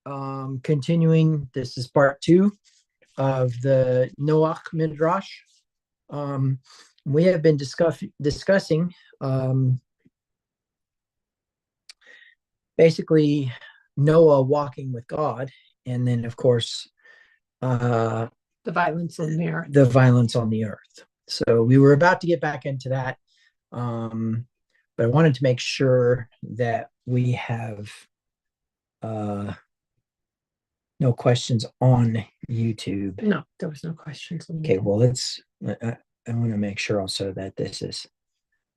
Continuing, this is part two of the Noach Midrash. We have been discussing basically Noah walking with God, and then, of course, the violence on the earth. The violence on the earth. So we were about to get back into that, but I wanted to make sure that we have no questions on YouTube. No, there was no questions. Okay, well, I want to make sure also that this is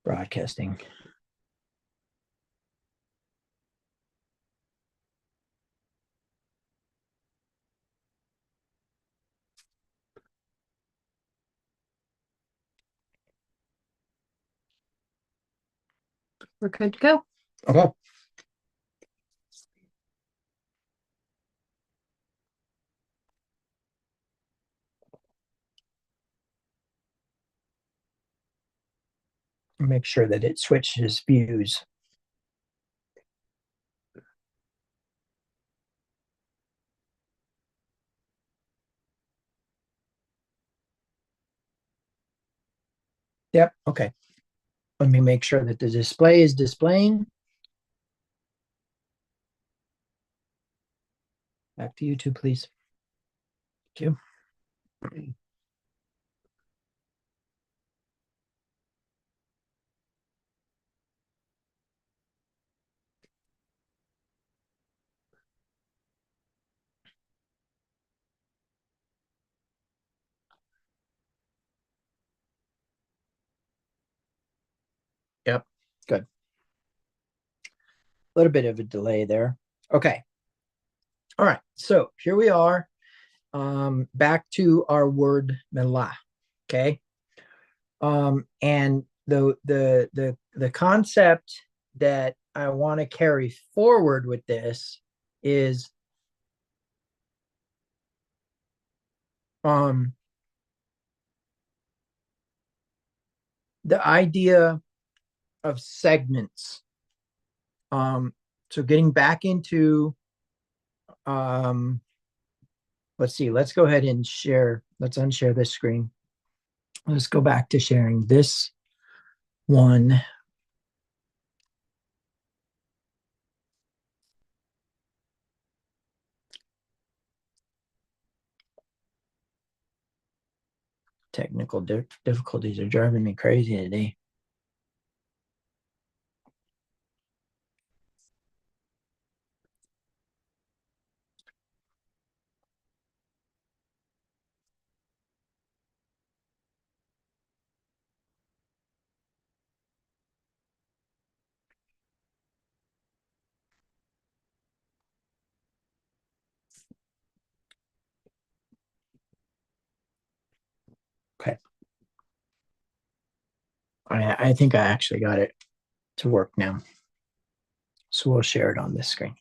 broadcasting. We're good to go. Okay. Make sure that it switches views. Yep. Okay. Let me make sure that the display is displaying. Back to YouTube, please. Thank you. Yep. Good. A little bit of a delay there. Okay. All right. So here we are. Back to our word melah. Okay. And the concept that I want to carry forward with this is the idea of segments. So getting back into let's see, let's go ahead and share. Let's unshare this screen. Let's go back to sharing this one. Technical difficulties are driving me crazy today. Okay. I think I actually got it to work now. So we'll share it on this screen.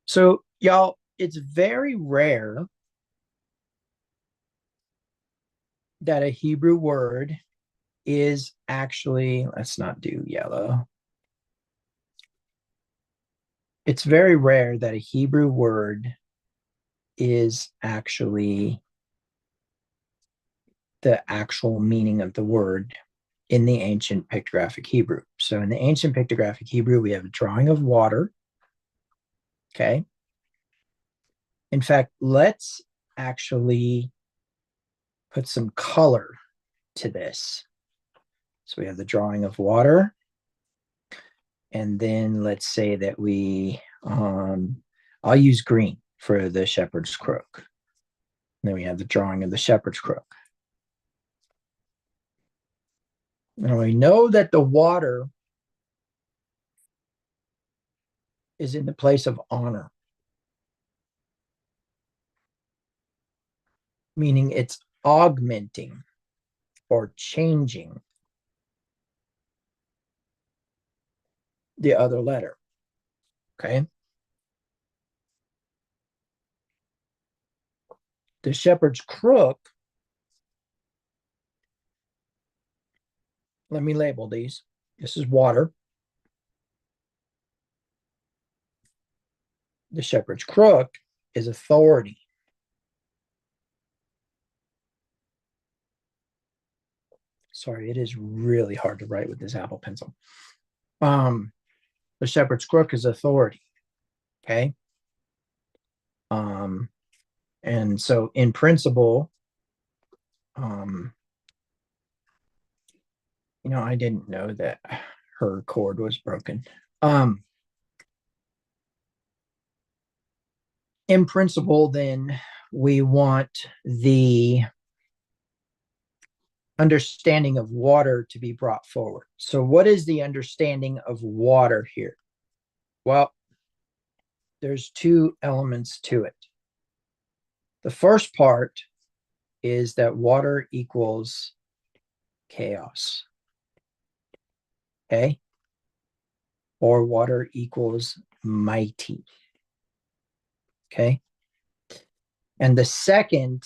So, y'all, it's very rare that a Hebrew word is actually, let's not do yellow. It's very rare that a Hebrew word is actually the actual meaning of the word in the ancient pictographic Hebrew. So in the ancient pictographic Hebrew, we have a drawing of water. Okay. In fact, let's actually put some color to this. So we have the drawing of water. And then let's say that I'll use green for the shepherd's crook. And then we have the drawing of the shepherd's crook. Now we know that the water is in the place of honor, meaning it's augmenting or changing the other letter. Okay. The shepherd's crook, let me label these. This is water. The shepherd's crook is authority. Sorry, it is really hard to write with this Apple pencil. The shepherd's crook is authority. Okay. And so in principle, I didn't know that her cord was broken. In principle, then we want the understanding of water to be brought forward. So what is the understanding of water here? Well, there's two elements to it. The first part is that water equals chaos. Okay? Or water equals mighty. Okay? And the second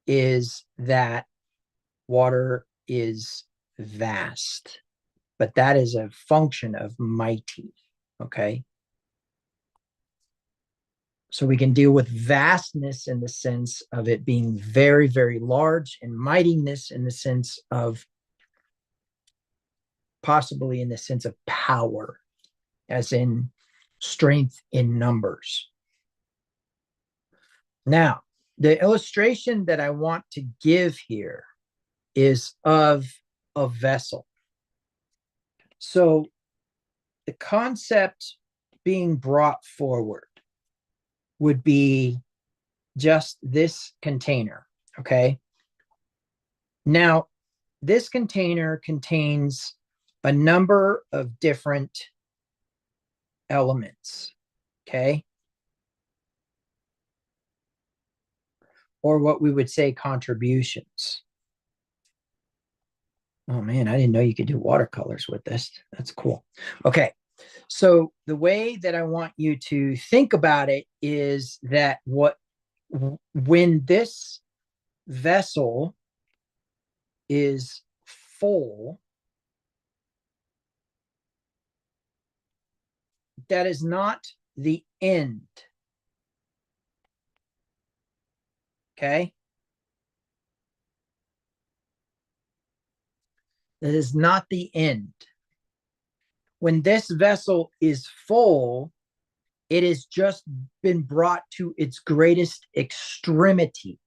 is that water is vast, but that is a function of mighty. Okay? So we can deal with vastness in the sense of it being very, very large, and mightiness in the sense of possibly in the sense of power, as in strength in numbers. Now, the illustration that I want to give here is of a vessel. So the concept being brought forward would be just this container, okay? Now, this container contains a number of different elements, okay? Or what we would say contributions. Oh man, I didn't know you could do watercolors with this. That's cool. Okay, so the way that I want you to think about it is that when this vessel is full, that is not the end. Okay? That is not the end. When this vessel is full, it has just been brought to its greatest extremity.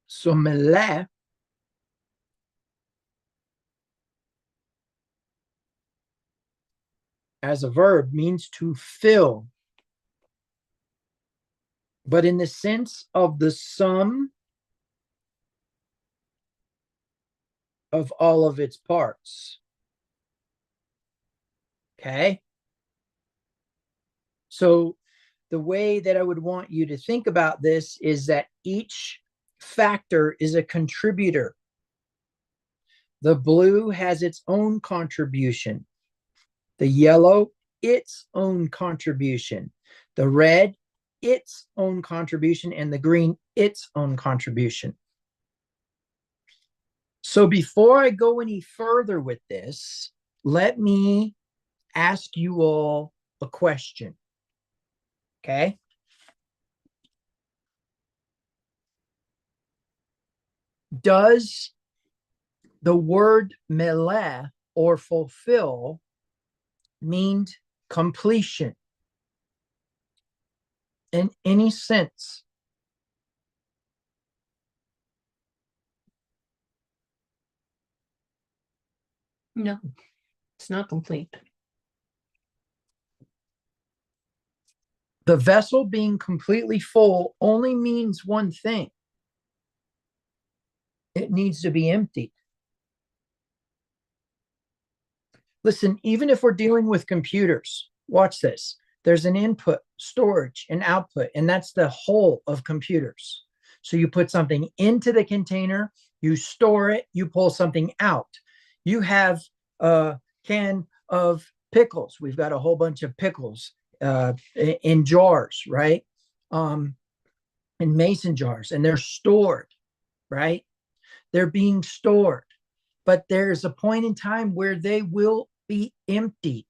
So meleh as a verb means to fill, but in the sense of the sum of all of its parts. Okay? So the way that I would want you to think about this is that each factor is a contributor. The blue has its own contribution. The yellow, its own contribution. The red, its own contribution. And the green, its own contribution. So before I go any further with this, let me ask you all a question. Okay? Does the word meleh or fulfill mean completion in any sense? No, it's not complete. The vessel being completely full only means one thing. It needs to be emptied. Listen, even if we're dealing with computers, watch this. There's an input, storage, and output, and that's the whole of computers. So you put something into the container, you store it, you pull something out. You have a can of pickles. We've got a whole bunch of pickles in jars, right? In mason jars, and they're stored, right? They're being stored. But there's a point in time where they will be emptied.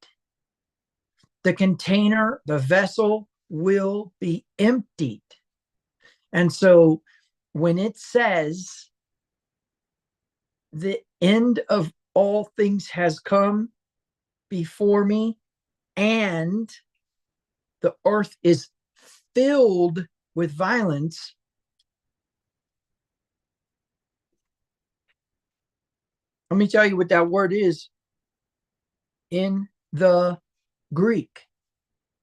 The container, the vessel will be emptied. And so when it says the end of all things has come before me, and the earth is filled with violence, let me tell you what that word is in the Greek.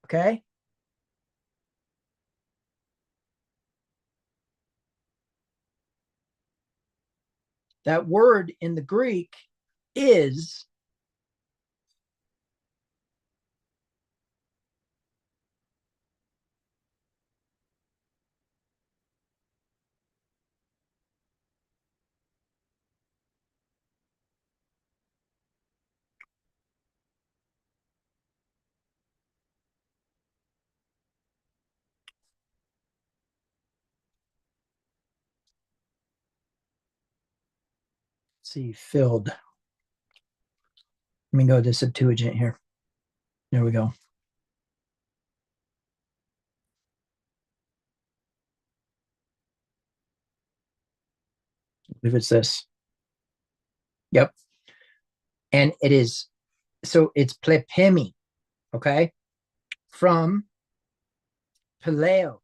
Okay? That word in the Greek is see, filled. Let me go to Septuagint here. There we go. I believe it's this. Yep. And it is, so it's plepemi, okay? From Paleo.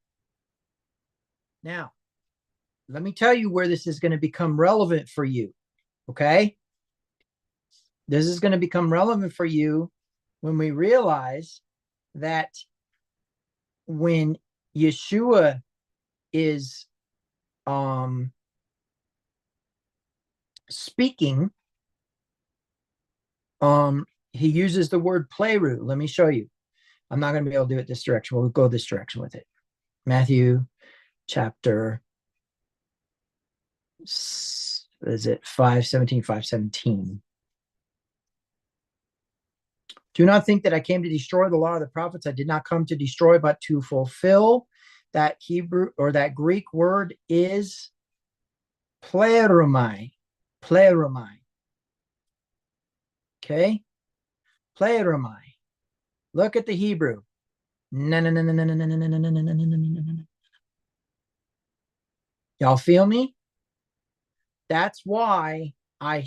Now, let me tell you where this is going to become relevant for you, okay? This is going to become relevant for you when we realize that when Yeshua is speaking, he uses the word pleru. Let me show you. I'm not going to be able to do it this direction. We'll go this direction with it. Matthew chapter, is it 5:17, 5:17. Do not think that I came to destroy the law of the prophets. I did not come to destroy, but to fulfill. That Hebrew or that Greek word is pleromai. Pleromai. Okay? Pleromai. Look at the Hebrew. Y'all feel me? That's why I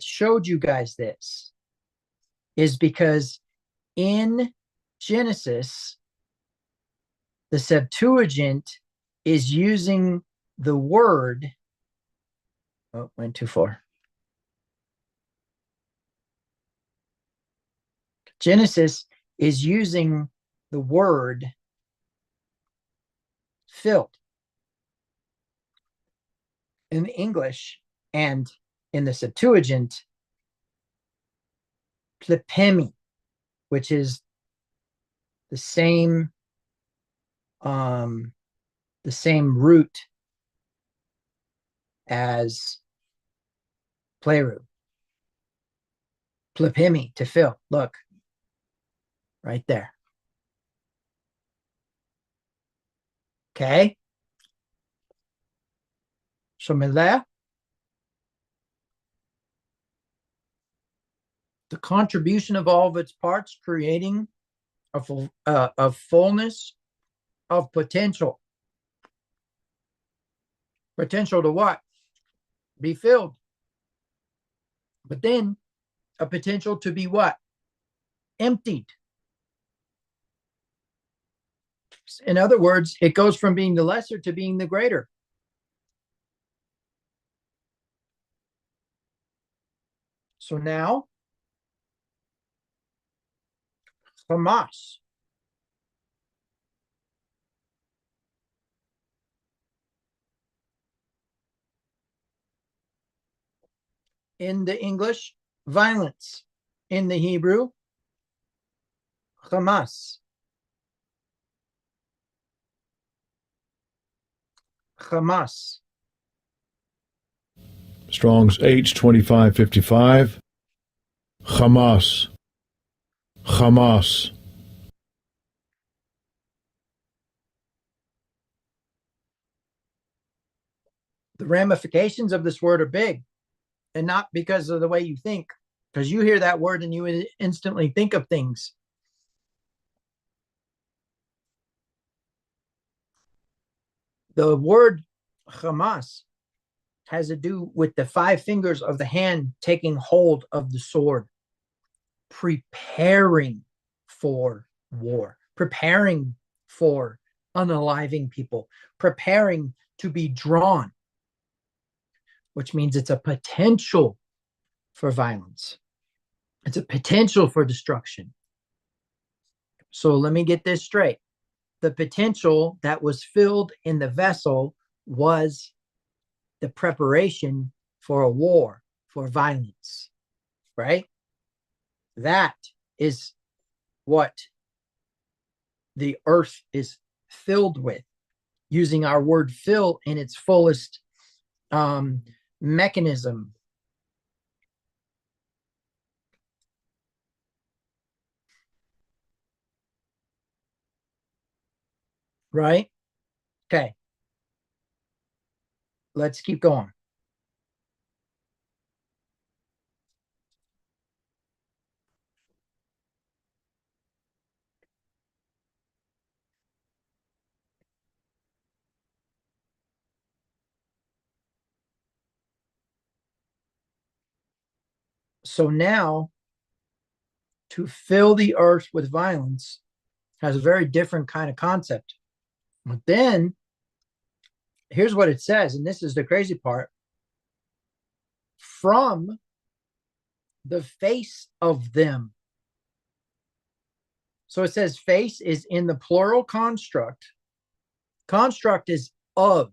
showed you guys this, is because in Genesis, the Septuagint is using the word. Oh, went too far. Genesis is using the word filled in English, and in the Septuagint, plepemi, which is the same root as pleru. Plepemi, to fill. Look, right there. Okay. Shomileh. The contribution of all of its parts, creating a fullness of potential. Potential to what? Be filled. But then a potential to be what? Emptied. In other words, it goes from being the lesser to being the greater. So now, Hamas. In the English, violence. In the Hebrew, Hamas. Hamas. Strong's H2555. Hamas, Hamas, The ramifications of this word are big, and not because of the way you think, because you hear that word and you instantly think of things. The word Hamas has to do with the 5 fingers of the hand taking hold of the sword, preparing for war, preparing for unaliving people, preparing to be drawn, which means it's a potential for violence. It's a potential for destruction. So let me get this straight. The potential that was filled in the vessel was the preparation for a war, for violence, right? That is what the earth is filled with, using our word fill in its fullest mechanism. Right? Okay. Let's keep going. So now, to fill the earth with violence has a very different kind of concept. But then, here's what it says, and this is the crazy part. From the face of them. So it says face is in the plural construct. Construct is of.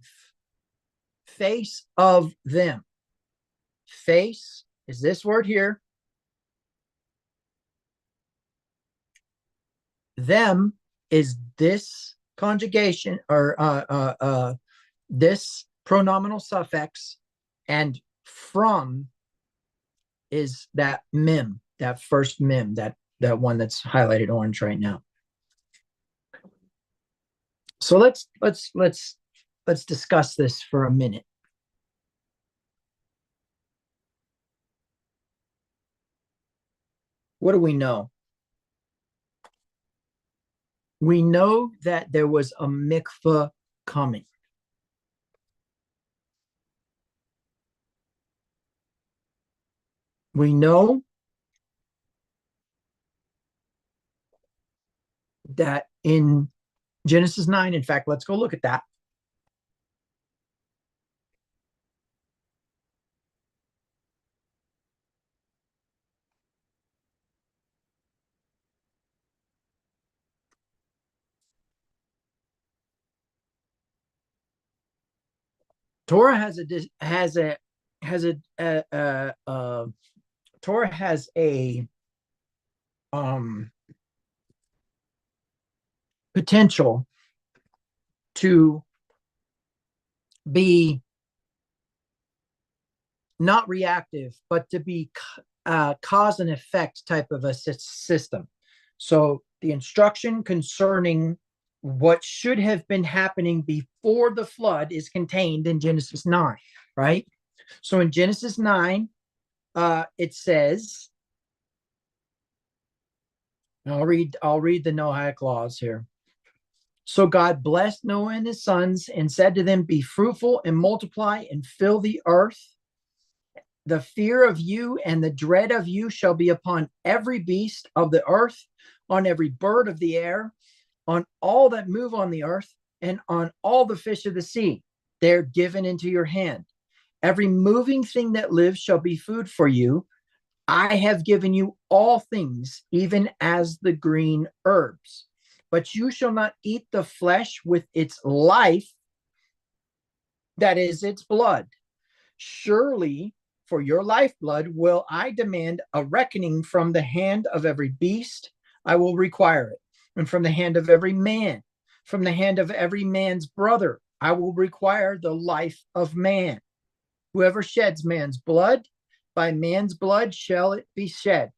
Face of them. Face is this word here. Them is this conjugation or this pronominal suffix, and from is that mem, that first mem, that one that's highlighted orange right now. So let's discuss this for a minute. What do we know? We know that there was a mikvah coming. We know that in Genesis 9, in fact, let's go look at that. Torah has a potential to be not reactive, but to be cause and effect type of a system. So the instruction concerning what should have been happening before the flood is contained in Genesis 9, right? So in Genesis 9, it says, I'll read the Noahic laws here. So God blessed Noah and his sons and said to them, be fruitful and multiply and fill the earth. The fear of you and the dread of you shall be upon every beast of the earth, on every bird of the air, on all that move on the earth, and on all the fish of the sea. They're given into your hand. Every moving thing that lives shall be food for you. I have given you all things, even as the green herbs. But you shall not eat the flesh with its life, that is its blood. Surely for your lifeblood will I demand a reckoning from the hand of every beast. I will require it. And from the hand of every man, from the hand of every man's brother, I will require the life of man. Whoever sheds man's blood, by man's blood shall it be shed.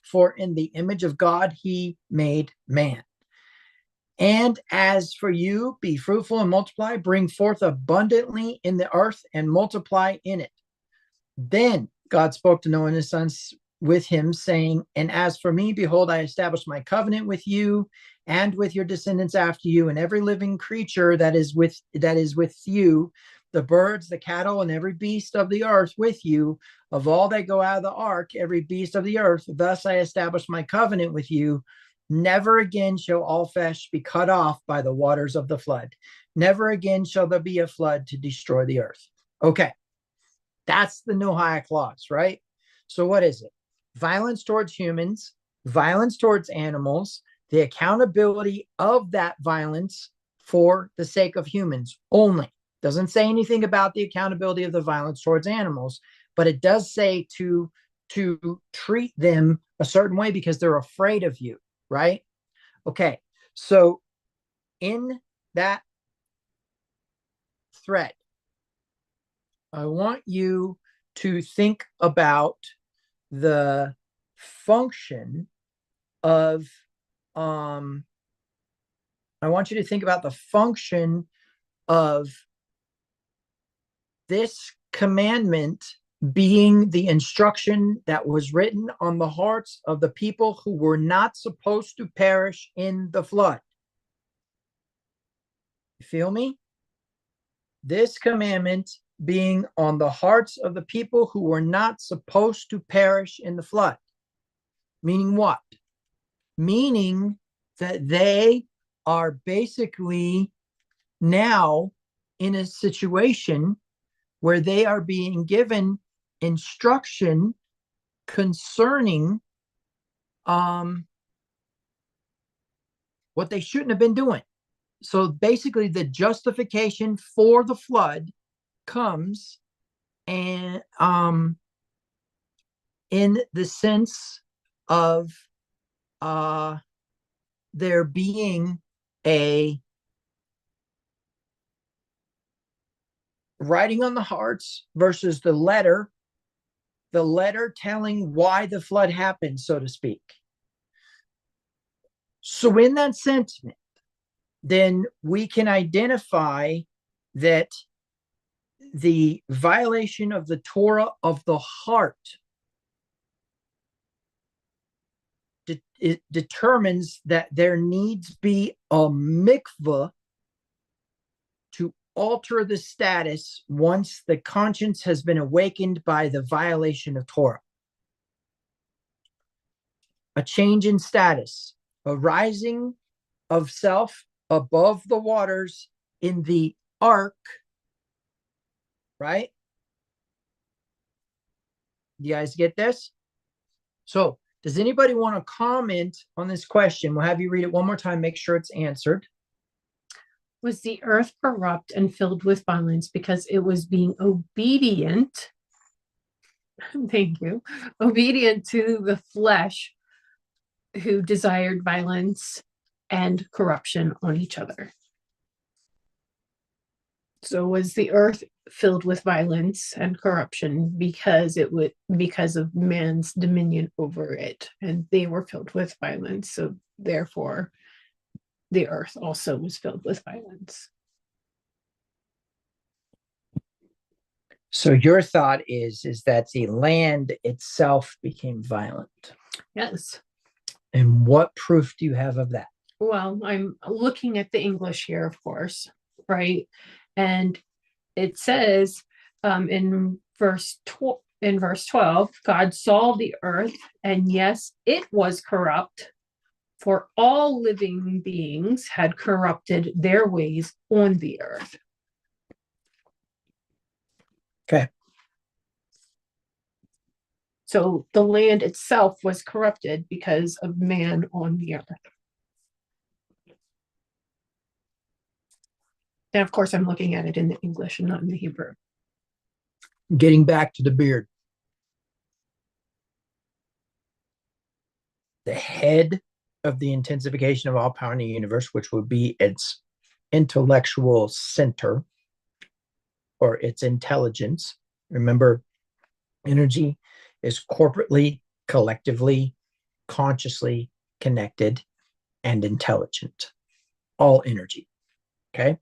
for in the image of God he made man. And as for you, be fruitful and multiply, bring forth abundantly in the earth and multiply in it. Then God spoke to Noah and his sons with him, saying, and as for me, behold, I establish my covenant with you and with your descendants after you, and every living creature that is with you, the birds, the cattle, and every beast of the earth with you, of all that go out of the ark, every beast of the earth. Thus I establish my covenant with you. Never again shall all flesh be cut off by the waters of the flood. Never again shall there be a flood to destroy the earth. Okay, that's the Noahic laws, right? So what is it? Violence towards humans, violence towards animals, the accountability of that violence for the sake of humans only. Doesn't say anything about the accountability of the violence towards animals, but it does say to treat them a certain way because they're afraid of you, right? Okay, so in that thread, I want you to think about the function of I want you to think about the function of this commandment being the instruction that was written on the hearts of the people who were not supposed to perish in the flood. You feel me? This commandment being on the hearts of the people who were not supposed to perish in the flood. Meaning what? Meaning that they are basically now in a situation where they are being given instruction concerning what they shouldn't have been doing. So basically the justification for the flood comes and in the sense of there being a writing on the hearts versus the letter telling why the flood happened, so to speak. So in that sentiment, then we can identify that the violation of the Torah of the heart it determines that there needs be a mikvah to alter the status once the conscience has been awakened by the violation of Torah. A change in status, a rising of self above the waters in the ark, right? You guys get this? So does anybody want to comment on this question? We'll have you read it one more time, make sure it's answered. Was the earth corrupt and filled with violence because it was being obedient? Thank you. Obedient to the flesh who desired violence and corruption on each other. So was the earth filled with violence and corruption because of man's dominion over it, and they were filled with violence, so therefore the earth also was filled with violence. So your thought is that the land itself became violent. Yes. And what proof do you have of that? Well, I'm looking at the English here, of course, right? And it says in verse 12, God saw the earth, and yes, it was corrupt, for all living beings had corrupted their ways on the earth. Okay. So the land itself was corrupted because of man on the earth. And of course, I'm looking at it in the English and not in the Hebrew. Getting back to the beard. The head of the intensification of all power in the universe, which would be its intellectual center or its intelligence. Remember, energy is corporately, collectively consciously connected and intelligent. All energy. Okay.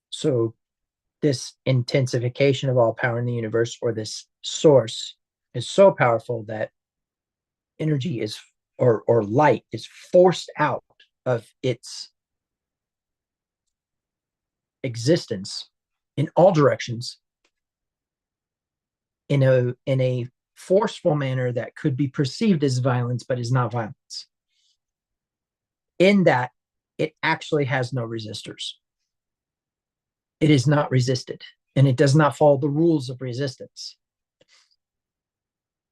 So this intensification of all power in the universe, or this source, is so powerful that energy is, or light is forced out of its existence in all directions in a forceful manner that could be perceived as violence, but is not violence. In that it actually has no resistors. It is not resisted, and it does not follow the rules of resistance.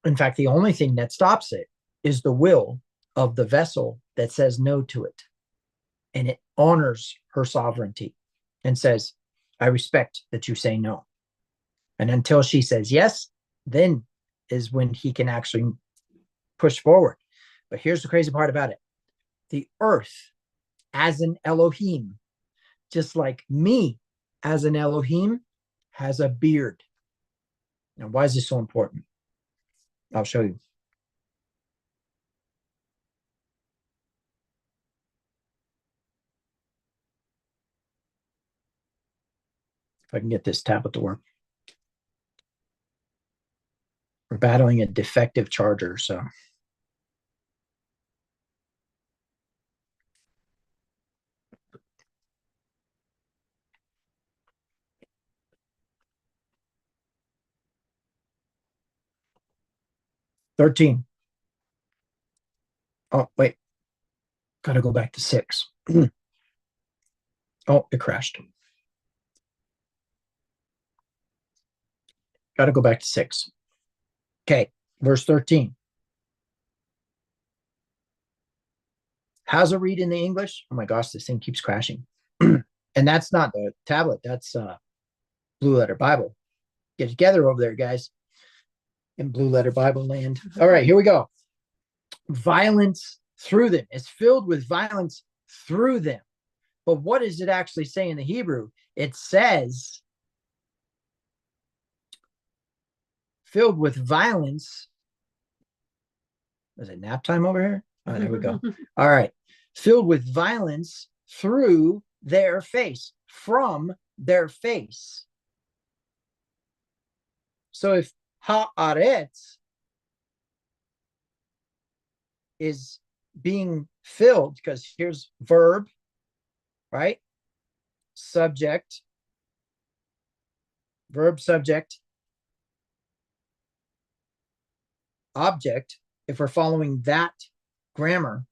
In fact, the only thing that stops it is the will of the vessel that says no to it. And it honors her sovereignty and says, I respect that you say no. And until she says yes, then is when he can actually push forward. But here's the crazy part about it. The earth as an Elohim, just like me as an Elohim, has a beard. Now, why is this so important? I'll show you. If I can get this tablet to work. We're battling a defective charger, so. $13. Oh, wait. Gotta go back to 6. Oh, it crashed. Gotta go back to 6. Okay, verse 13. How's it read in the English? Oh my gosh, this thing keeps crashing. And that's not the tablet, that's Blue Letter Bible. Get together over there, guys, in Blue Letter Bible land. All right, here we go. Violence through them. It's filled with violence through them. But what does it actually say in the Hebrew? It says filled with violence. Is it nap time over here? Oh, there we go. All right. Filled with violence through their face, from their face. So if haaretz is being filled, because here's verb, right? Subject, verb, subject, object. If we're following that grammar,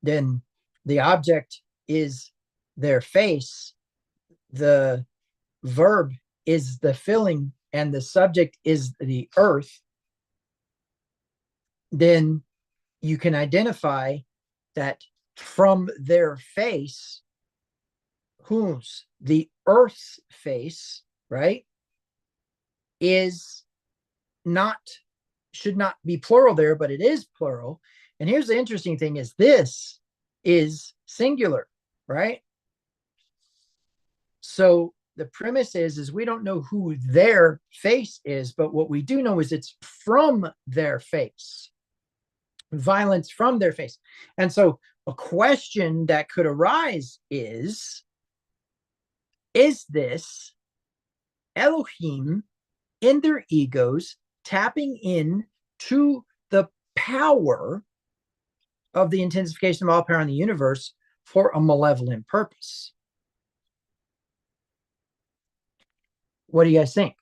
then the object is their face, the verb is the filling, and the subject is the earth. Then you can identify that from their face, whose the earth's face, right, is not, should not be plural there, but it is plural. And here's the interesting thing is this is singular, right? So the premise is we don't know who their face is, but what we do know is it's from their face. Violence from their face. And so a question that could arise is this Elohim in their egos tapping in to the power of the intensification of all power in the universe for a malevolent purpose? What do you guys think?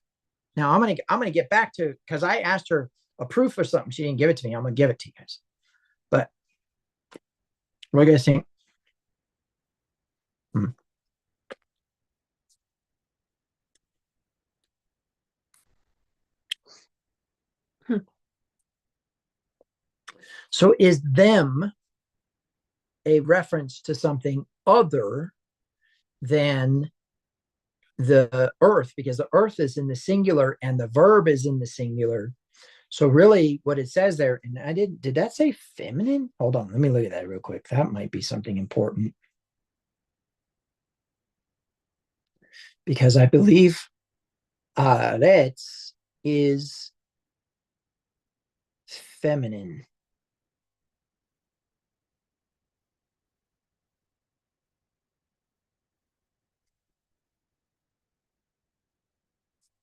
Now I'm gonna get back to, because I asked her a proof or something. She didn't give it to me. I'm gonna give it to you guys. But what do you guys think? So is them a reference to something other than the earth? Because the earth is in the singular and the verb is in the singular. So really what it says there, and I did that say feminine? Hold on, let me look at that real quick. That might be something important. Because I believe Retz is feminine.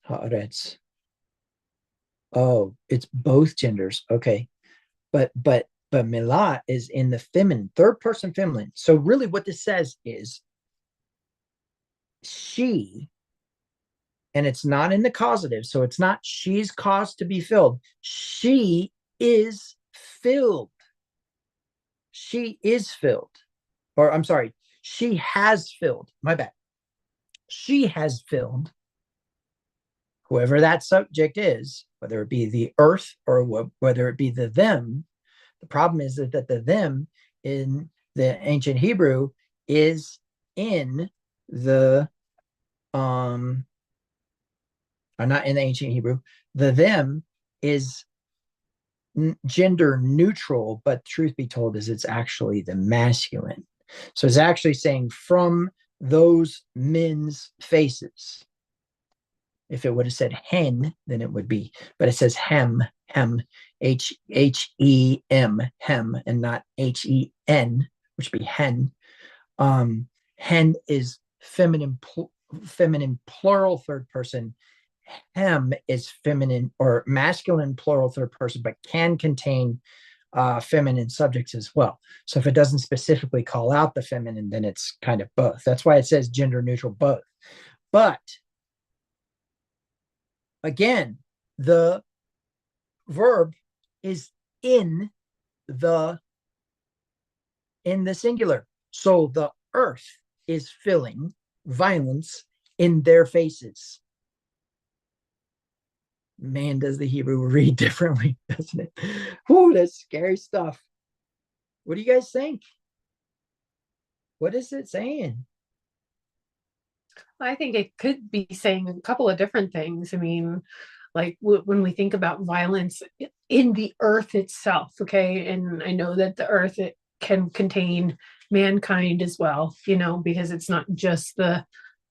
Haaretz. Oh, it's both genders. Okay. But Milah is in the feminine, third person feminine. So really what this says is she, and it's not in the causative, so it's not she's caused to be filled. She is filled. She is filled. Or I'm sorry, she has filled. My bad. She has filled whoever that subject is, whether it be the earth or whether it be the them. The problem is that the them in the ancient Hebrew is in the or not in the ancient Hebrew. The them is gender neutral, but truth be told is it's actually the masculine. So it's actually saying from those men's faces. If it would have said hen, then it would be, but it says hem, H-E-M, hem, and not H-E-N, which would be hen. Hen is feminine plural third person. Hem is feminine or masculine plural third person, but can contain feminine subjects as well. So if it doesn't specifically call out the feminine, then it's kind of both. That's why it says gender neutral both. But again, the verb is in the singular. So the earth is filling violence in their faces. Man, does the Hebrew read differently, doesn't it? Whoo, that's scary stuff. What do you guys think? What is it saying? I think it could be saying a couple of different things. I mean, like when we think about violence in the earth itself, okay, and I know that the earth, it can contain mankind as well, because it's not just the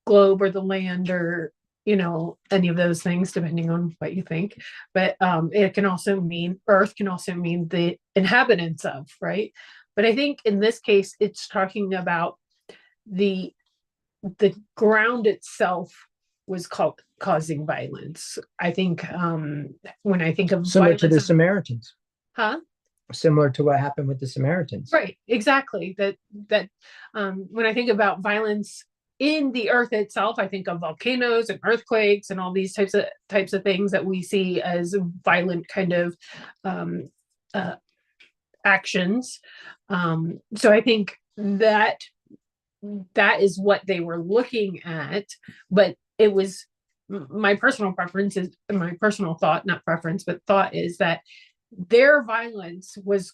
globe or the land or any of those things, depending on what you think. But it can also mean earth, can also mean the inhabitants of, right? But I think in this case it's talking about the ground itself was causing violence. I think when I think of similar violence to the Samaritans. Huh? Similar to what happened with the Samaritans. Right, exactly. That when I think about violence in the earth itself, I think of volcanoes and earthquakes and all these types of things that we see as violent kind of actions. So I think that is what they were looking at, but it was my personal preference is my personal thought, not preference, but thought is that their violence was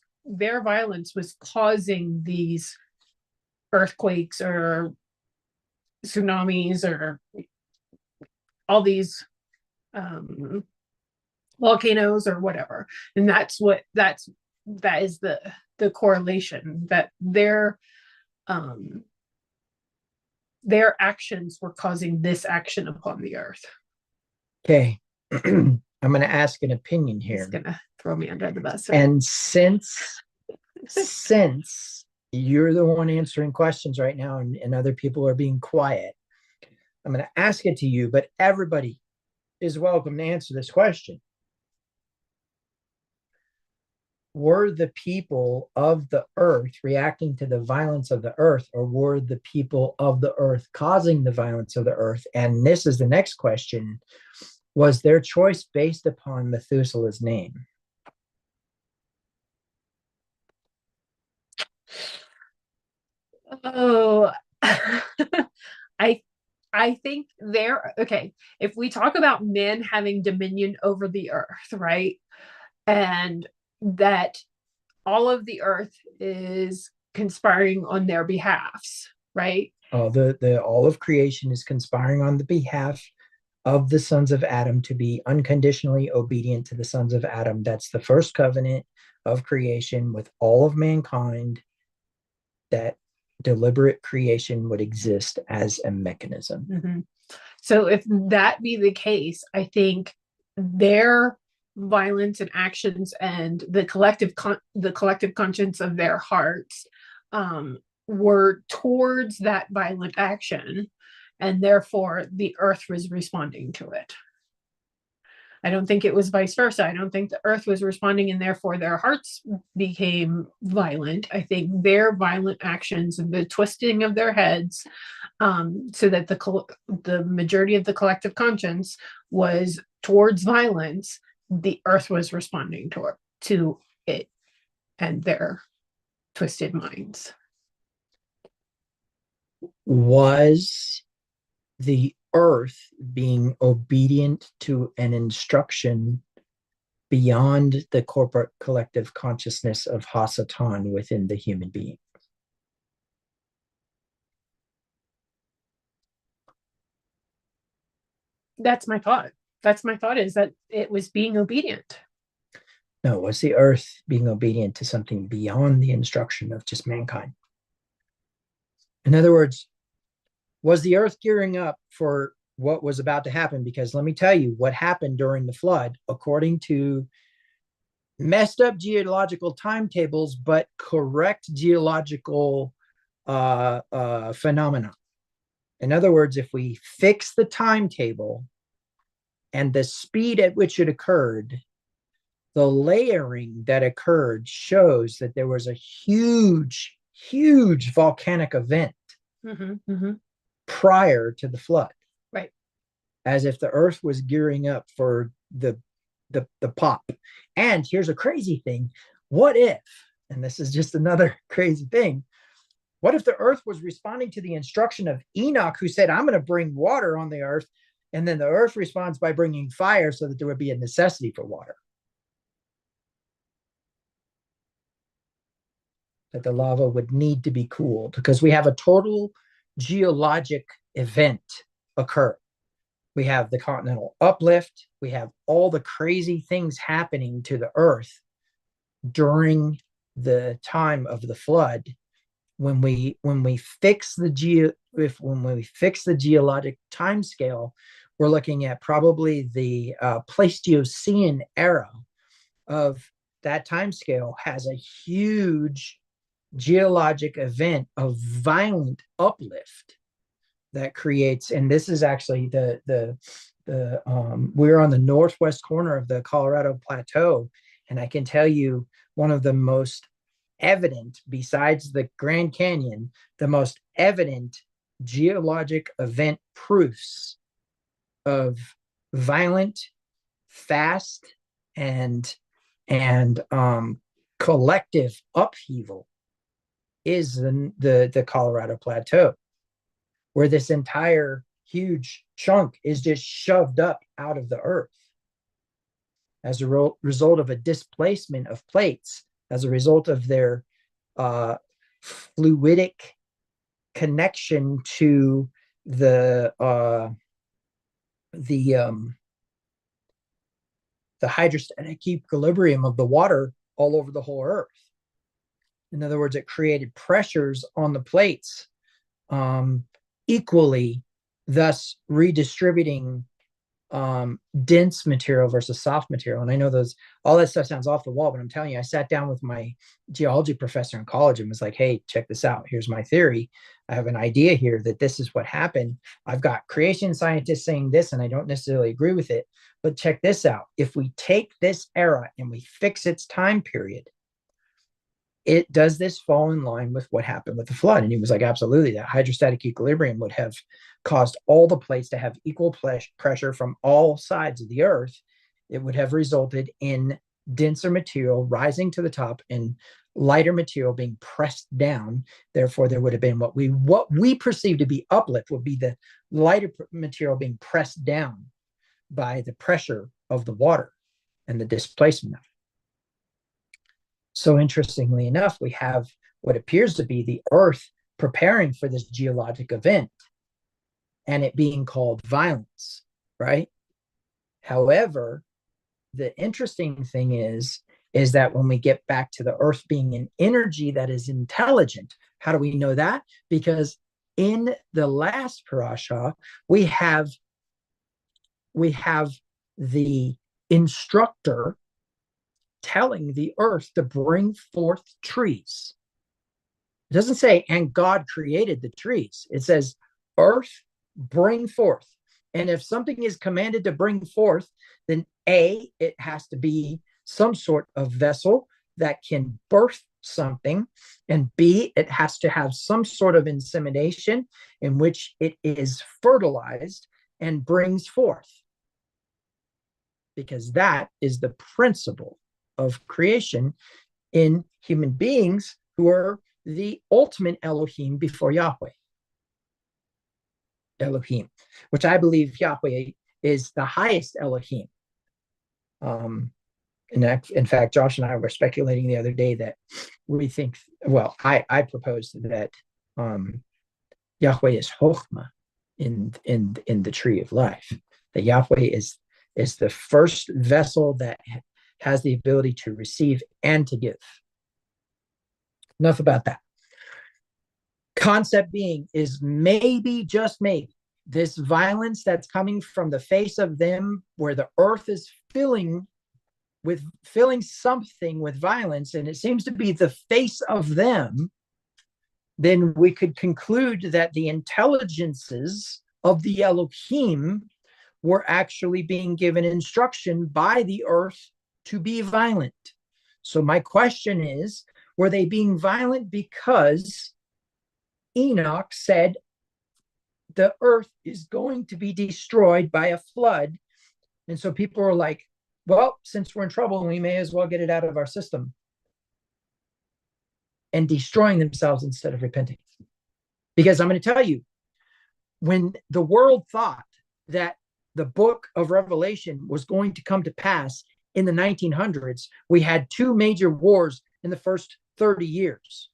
causing these earthquakes or tsunamis or all these volcanoes or whatever. And that is the correlation, that their actions were causing this action upon the earth. Okay. I'm going to ask an opinion here. He's going to throw me under the bus. Right? And since you're the one answering questions right now and other people are being quiet, I'm going to ask it to you, but everybody is welcome to answer this question. Were the people of the earth reacting to the violence of the earth, or were the people of the earth causing the violence of the earth? And this is the next question. Was their choice based upon Methuselah's name? Oh, I think okay. If we talk about men having dominion over the earth, right? And that all of the earth is conspiring on their behalfs, right? All of creation is conspiring on the behalf of the sons of Adam to be unconditionally obedient to the sons of Adam. That's the first covenant of creation with all of mankind, that deliberate creation would exist as a mechanism. Mm-hmm. So if that be the case, I think their violence and actions and the collective conscience of their hearts were towards that violent action, and therefore the earth was responding to it. I don't think it was vice versa. I don't think the earth was responding and therefore their hearts became violent. I think their violent actions and the twisting of their heads, so that the majority of the collective conscience was towards violence, the earth was responding to it and their twisted minds. Was the earth being obedient to an instruction beyond the corporate collective consciousness of Hasatan within the human being? That's my thought. That's my thought, is that it was being obedient. No, was the earth being obedient to something beyond the instruction of just mankind? In other words, was the earth gearing up for what was about to happen? Because let me tell you what happened during the flood, according to messed up geological timetables, but correct geological phenomena. In other words, if we fix the timetable and the speed at which it occurred, the layering that occurred shows that there was a huge, huge volcanic event prior to the flood. Right. As if the earth was gearing up for the pop. And here's a crazy thing. What if, and this is just another crazy thing, what if the earth was responding to the instruction of Enoch, who said, I'm going to bring water on the earth, and then the earth responds by bringing fire so that there would be a necessity for water? That the lava would need to be cooled because we have a total geologic event occur. We have the continental uplift. We have all the crazy things happening to the earth during the time of the flood. When we fix the geologic time scale, we're looking at probably the Pleistocene era of that time scale has a huge geologic event of violent uplift that creates, and this is actually we're on the northwest corner of the Colorado Plateau, and I can tell you one of the most evident, besides the Grand Canyon, the most evident geologic event proofs of violent, fast, and collective upheaval is the Colorado Plateau, where this entire huge chunk is just shoved up out of the earth as a result of a displacement of plates, as a result of their fluidic connection to the hydrostatic equilibrium of the water all over the whole earth. In other words, it created pressures on the plates equally, thus redistributing dense material versus soft material. And I know all that stuff sounds off the wall, but I'm telling you, I sat down with my geology professor in college and was like, hey, check this out. Here's my theory. I have an idea here that this is what happened. I've got creation scientists saying this, and I don't necessarily agree with it, but check this out. If we take this era and we fix its time period, does this fall in line with what happened with the flood? And he was like, absolutely. That hydrostatic equilibrium would have caused all the plates to have equal pressure from all sides of the earth. It would have resulted in denser material rising to the top and lighter material being pressed down. Therefore, there would have been what we perceive to be uplift would be the lighter material being pressed down by the pressure of the water and the displacement of it. So interestingly enough, we have what appears to be the earth preparing for this geologic event and it being called violence, right? However, the interesting thing is that when we get back to the earth being an energy that is intelligent, how do we know that? Because in the last parasha, we have the instructor telling the earth to bring forth trees. It doesn't say, and God created the trees. It says, earth, bring forth. And if something is commanded to bring forth, then it has to be some sort of vessel that can birth something, and B, it has to have some sort of insemination in which it is fertilized and brings forth. Because that is the principle of creation in human beings who are the ultimate Elohim before Yahweh. Elohim, which I believe Yahweh is the highest Elohim. In fact, Josh and I were speculating the other day that we think, well, I proposed that Yahweh is Chochmah in the tree of life. That Yahweh is the first vessel that has the ability to receive and to give. Enough about that. Concept being is maybe, just maybe, this violence that's coming from the face of them, where the earth is filling something with violence, and it seems to be the face of them, then we could conclude that the intelligences of the Elohim were actually being given instruction by the earth to be violent. So my question is, were they being violent because Enoch said the earth is going to be destroyed by a flood? And so people are like, well, since we're in trouble, we may as well get it out of our system, and destroying themselves instead of repenting. Because I'm going to tell you, when the world thought that the book of Revelation was going to come to pass in the 1900s, we had two major wars in the first 40 years.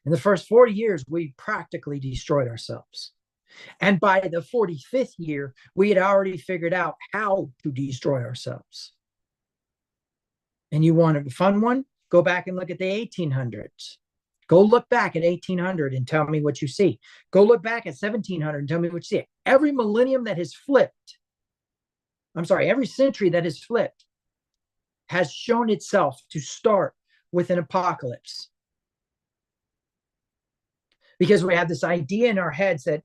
In the first 40 years, we practically destroyed ourselves. And by the 45th year, we had already figured out how to destroy ourselves. And you want a fun one? Go back and look at the 1800s. Go look back at 1800 and tell me what you see. Go look back at 1700 and tell me what you see. Every millennium that has flipped, every century that has flipped has shown itself to start with an apocalypse. Because we have this idea in our heads that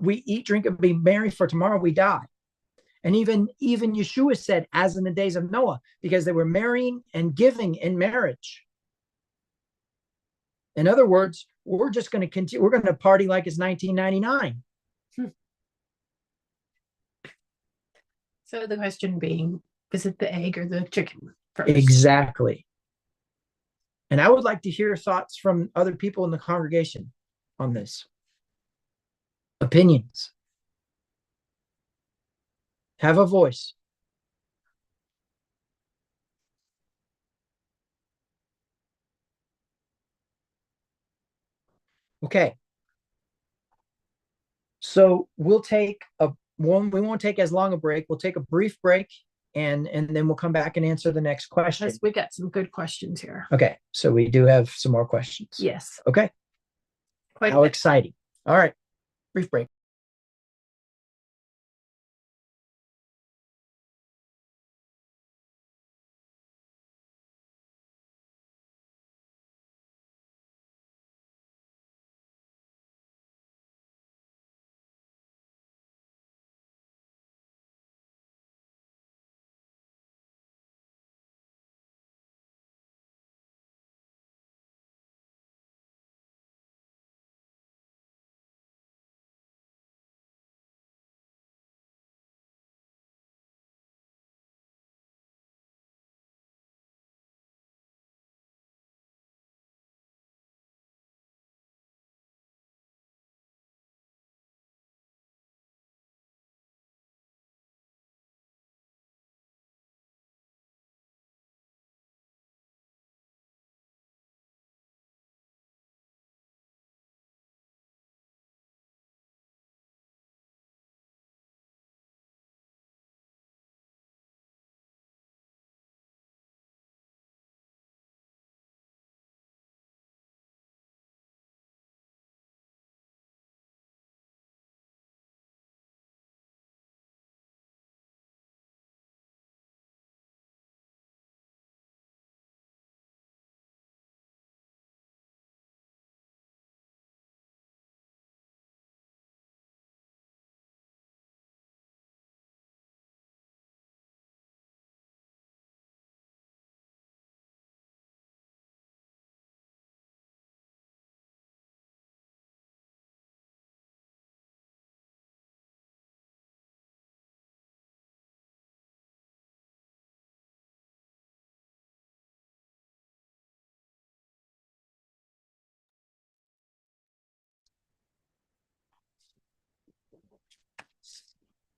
we eat, drink, and be merry, for tomorrow we die. And even Yeshua said, as in the days of Noah, because they were marrying and giving in marriage. In other words, we're just going to continue. We're going to party like it's 1999. So the question being, is it the egg or the chicken first? Exactly. And I would like to hear thoughts from other people in the congregation on this. Opinions. Have a voice. Okay. So we'll take we won't take as long a break. We'll take a brief break, and then we'll come back and answer the next question. Yes, we got some good questions here. Okay. So we do have some more questions. Yes. Okay. How exciting. All right. Brief break.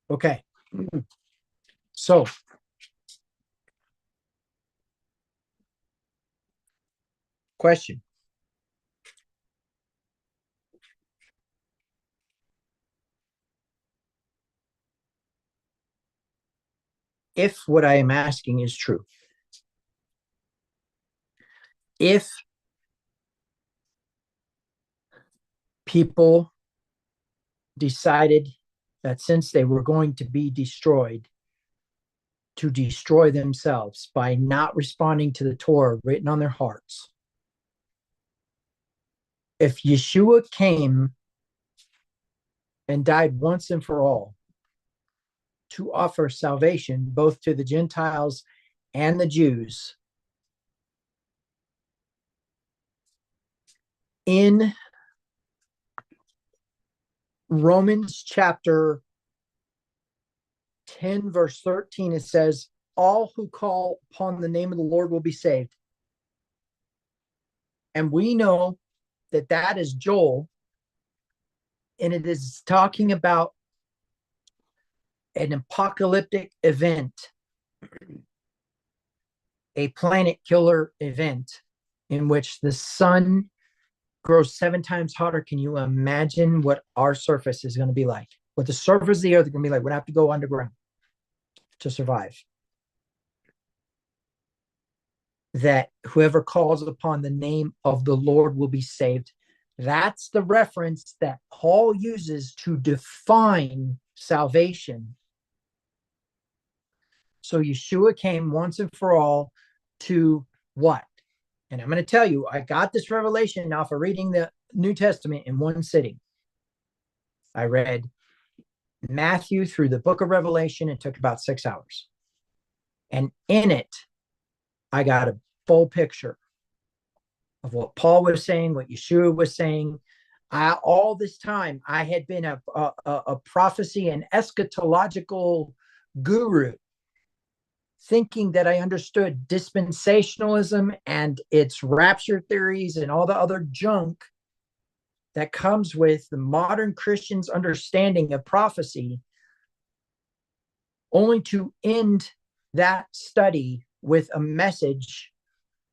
Okay. So question. If what I am asking is true, if people decided that since they were going to be destroyed, to destroy themselves by not responding to the Torah written on their hearts, if Yeshua came and died once and for all to offer salvation both to the Gentiles and the Jews, in Romans chapter 10, verse 13, it says, all who call upon the name of the Lord will be saved. And we know that that is Joel, and it is talking about an apocalyptic event, a planet killer event in which the sun grows 7 times hotter. Can you imagine what our surface is going to be like? What the surface of the earth is going to be like? We'd have to go underground to survive. That whoever calls upon the name of the Lord will be saved. That's the reference that Paul uses to define salvation. So Yeshua came once and for all to what? And I'm going to tell you, I got this revelation now for reading the New Testament in one sitting. I read Matthew through the book of Revelation. It took about 6 hours. And in it, I got a full picture of what Paul was saying, what Yeshua was saying. All this time, I had been a prophecy and eschatological guru, thinking that I understood dispensationalism and its rapture theories and all the other junk that comes with the modern Christian's understanding of prophecy, only to end that study with a message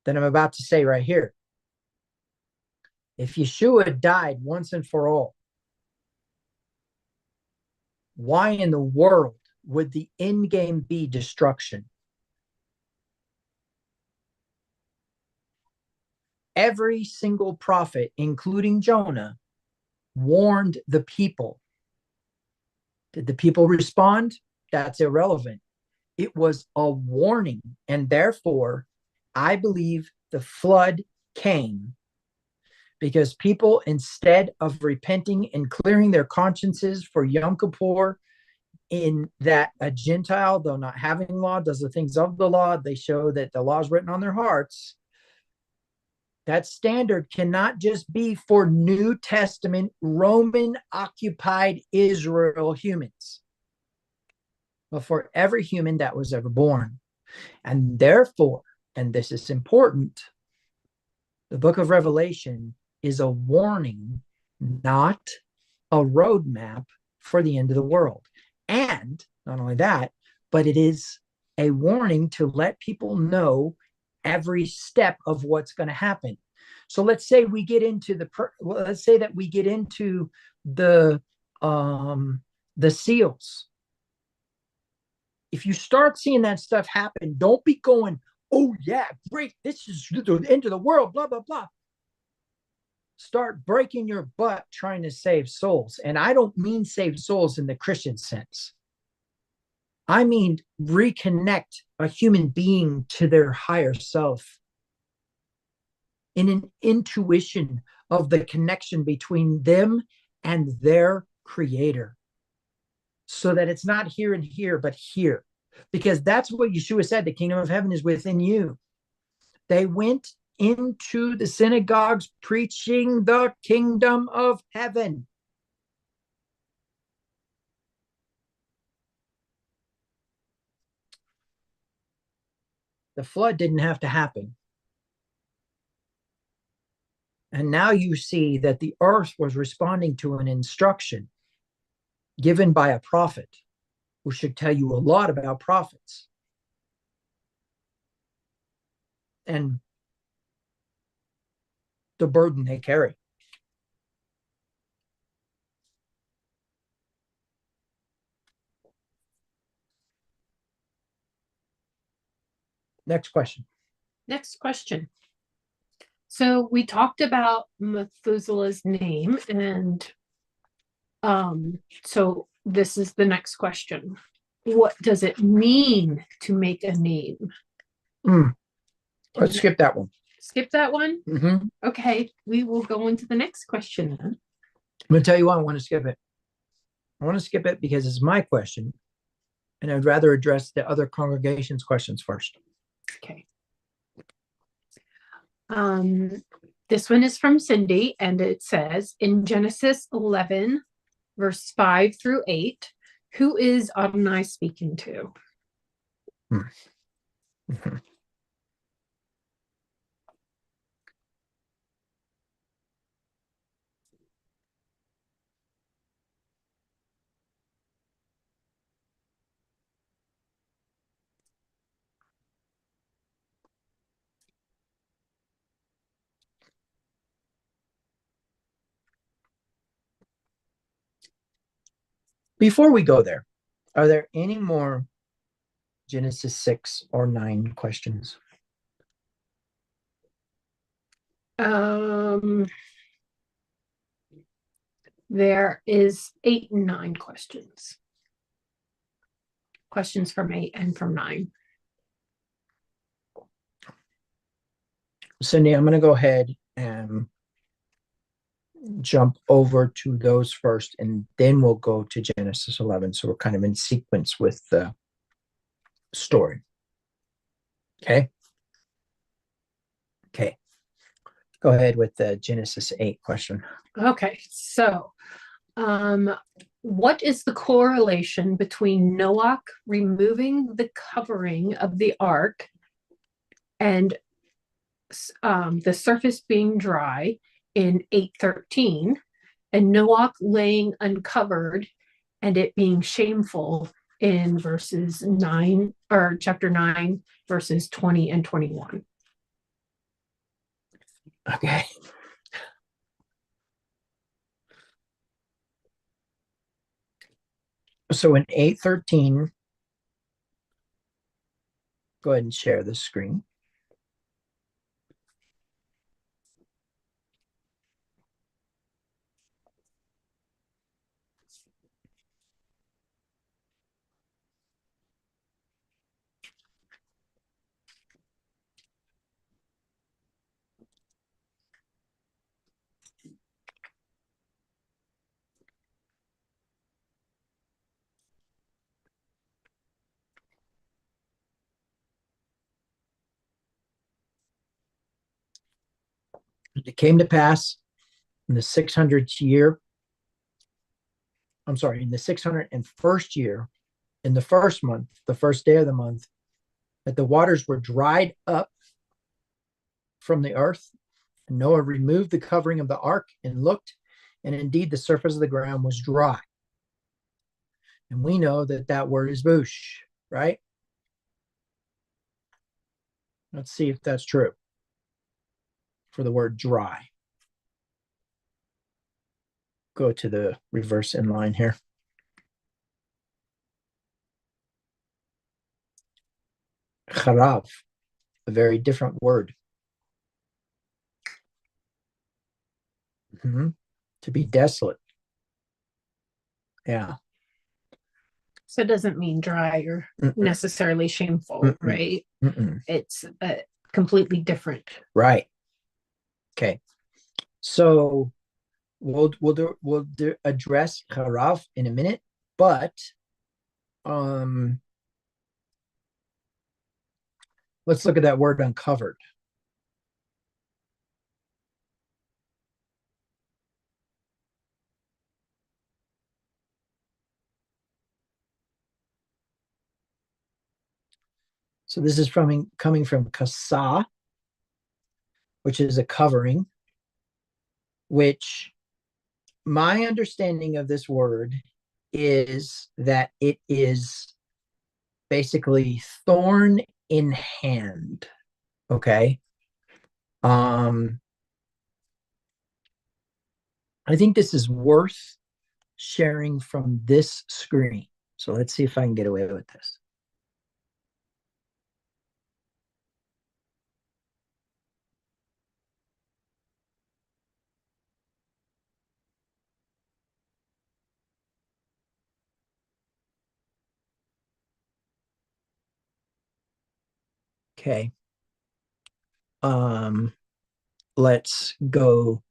that I'm about to say right here. If Yeshua died once and for all, why in the world would the end game be destruction? Every single prophet, including Jonah, warned the people. Did the people respond? That's irrelevant. It was a warning. And therefore, I believe the flood came because people, instead of repenting and clearing their consciences for Yom Kippur, in that a Gentile, though not having law, does the things of the law, they show that the law is written on their hearts. That standard cannot just be for New Testament Roman occupied Israel humans, but for every human that was ever born. And therefore, and this is important, the book of Revelation is a warning, not a roadmap for the end of the world. And not only that, but it is a warning to let people know every step of what's going to happen. So let's say we get into the seals. If you start seeing that stuff happen, don't be going, oh yeah, great, this is the end of the world, blah, blah, blah. Start breaking your butt trying to save souls. And I don't mean save souls in the Christian sense. I mean reconnect a human being to their higher self in an intuition of the connection between them and their creator, so that it's not here and here, but here. Because that's what Yeshua said, the kingdom of heaven is within you. They went into the synagogues preaching the kingdom of heaven. The flood didn't have to happen. And now you see that the earth was responding to an instruction given by a prophet. which should tell you a lot about prophets and the burden they carry. Next question. Next question. So we talked about Methuselah's name, and so this is the next question. What does it mean to make a name? Let's skip that one. Skip that one? I'm Okay, we will go into the next question then. going to tell you why I want to skip it. I want to skip it because it's my question, and I'd rather address the other congregation's questions first. Okay. This one is from Cindy, and it says in Genesis 11, verse 5 through 8, who is Adonai speaking to? Before we go there, are there any more Genesis 6 or 9 questions? There is 8 and 9 questions. Questions from 8 and from 9. Cindy, I'm going to go ahead and jump over to those first, and then we'll go to Genesis 11. So we're kind of in sequence with the story. Okay. Okay. Go ahead with the Genesis 8 question. Okay, so what is the correlation between Noah removing the covering of the ark and the surface being dry in 8:13 and Noah laying uncovered and it being shameful in verses 9 or chapter 9 verses 20 and 21? Okay. So in 8:13, go ahead and share the screen. It came to pass in the 600th year, in the 601st year, in the first month, the first day of the month, that the waters were dried up from the earth. And Noah removed the covering of the ark and looked, and indeed the surface of the ground was dry. And we know that that word is bush, right? Let's see if that's true for the word dry. Go to the reverse inline here. Charav, a very different word. To be desolate. Yeah. So it doesn't mean dry or necessarily shameful, right? It's completely different. Right. Okay. So we'll address Charav in a minute, but let's look at that word uncovered. So this is coming from kasa, which is a covering, which my understanding of this word is that it is basically thorn in hand. Okay. I think this is worth sharing from this screen. So let's see if I can get away with this. Okay. Let's go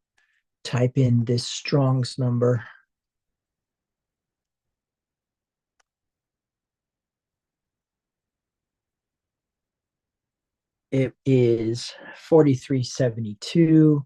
type in this Strong's number. It is 4372.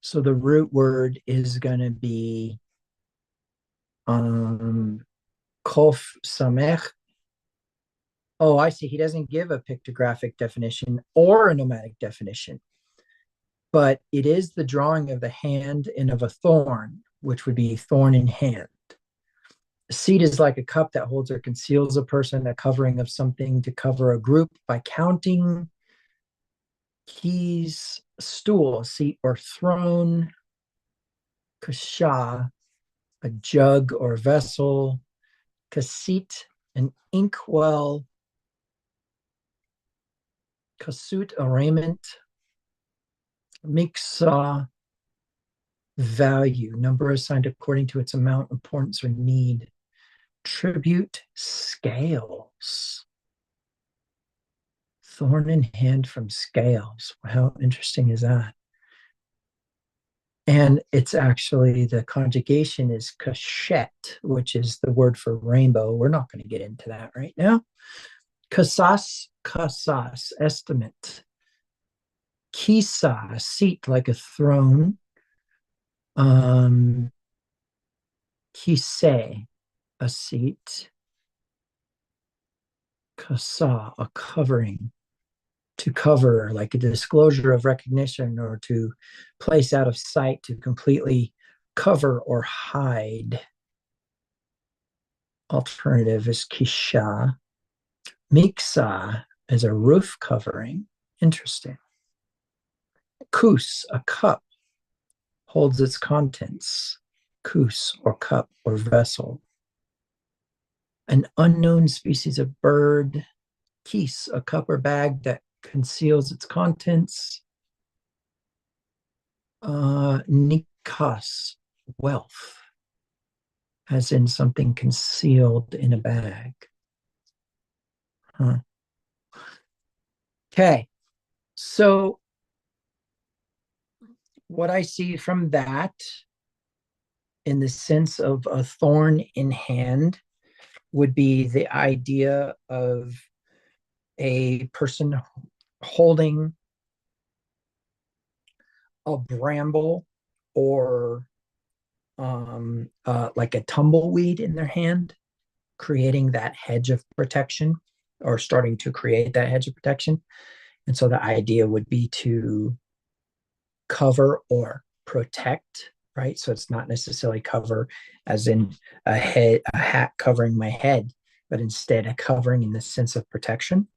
So the root word is going to be kof samech. Oh, I see. He doesn't give a pictographic definition or a nomadic definition, but it is the drawing of the hand and of a thorn, which would be thorn in hand. A seat is like a cup that holds or conceals a person, a covering of something to cover a group by counting. Keys, stool, seat, or throne. Kasha, a jug or vessel. Kasit, an inkwell. Kasut, a raiment. Miksa, value, number assigned according to its amount, importance, or need. Tribute, scales. Thorn in hand from scales. How interesting is that? And it's actually, the conjugation is kashet, which is the word for rainbow. We're not going to get into that right now. Kasas, estimate. Kisa, seat, like a throne. Kise, a seat. Kasa, a covering. To cover, like a disclosure of recognition, or to place out of sight, to completely cover or hide. Alternative is kisha. Miksa is a roof covering. Interesting. Kus, a cup, holds its contents. Kus, or cup, or vessel. An unknown species of bird. Kis, a cup or bag that conceals its contents. Nikas, wealth, as in something concealed in a bag. Huh. Okay, so what I see from that, in the sense of a thorn in hand, would be the idea of a person holding a bramble, or like a tumbleweed in their hand, creating that hedge of protection, or starting to create that hedge of protection. And so the idea would be to cover or protect, right? So it's not necessarily cover as in a hat covering my head, but instead a covering in the sense of protection.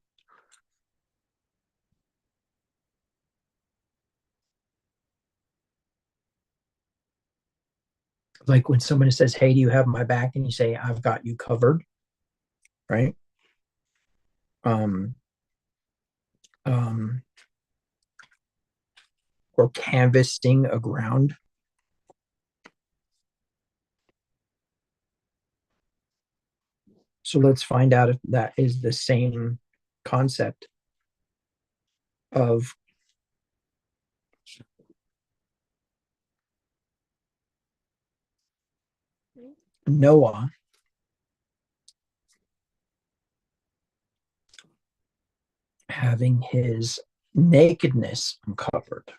Like when someone says, "Hey, do you have my back?" and you say, "I've got you covered," right? Um, um, or canvassing a ground. So let's find out if that is the same concept of Noah having his nakedness uncovered.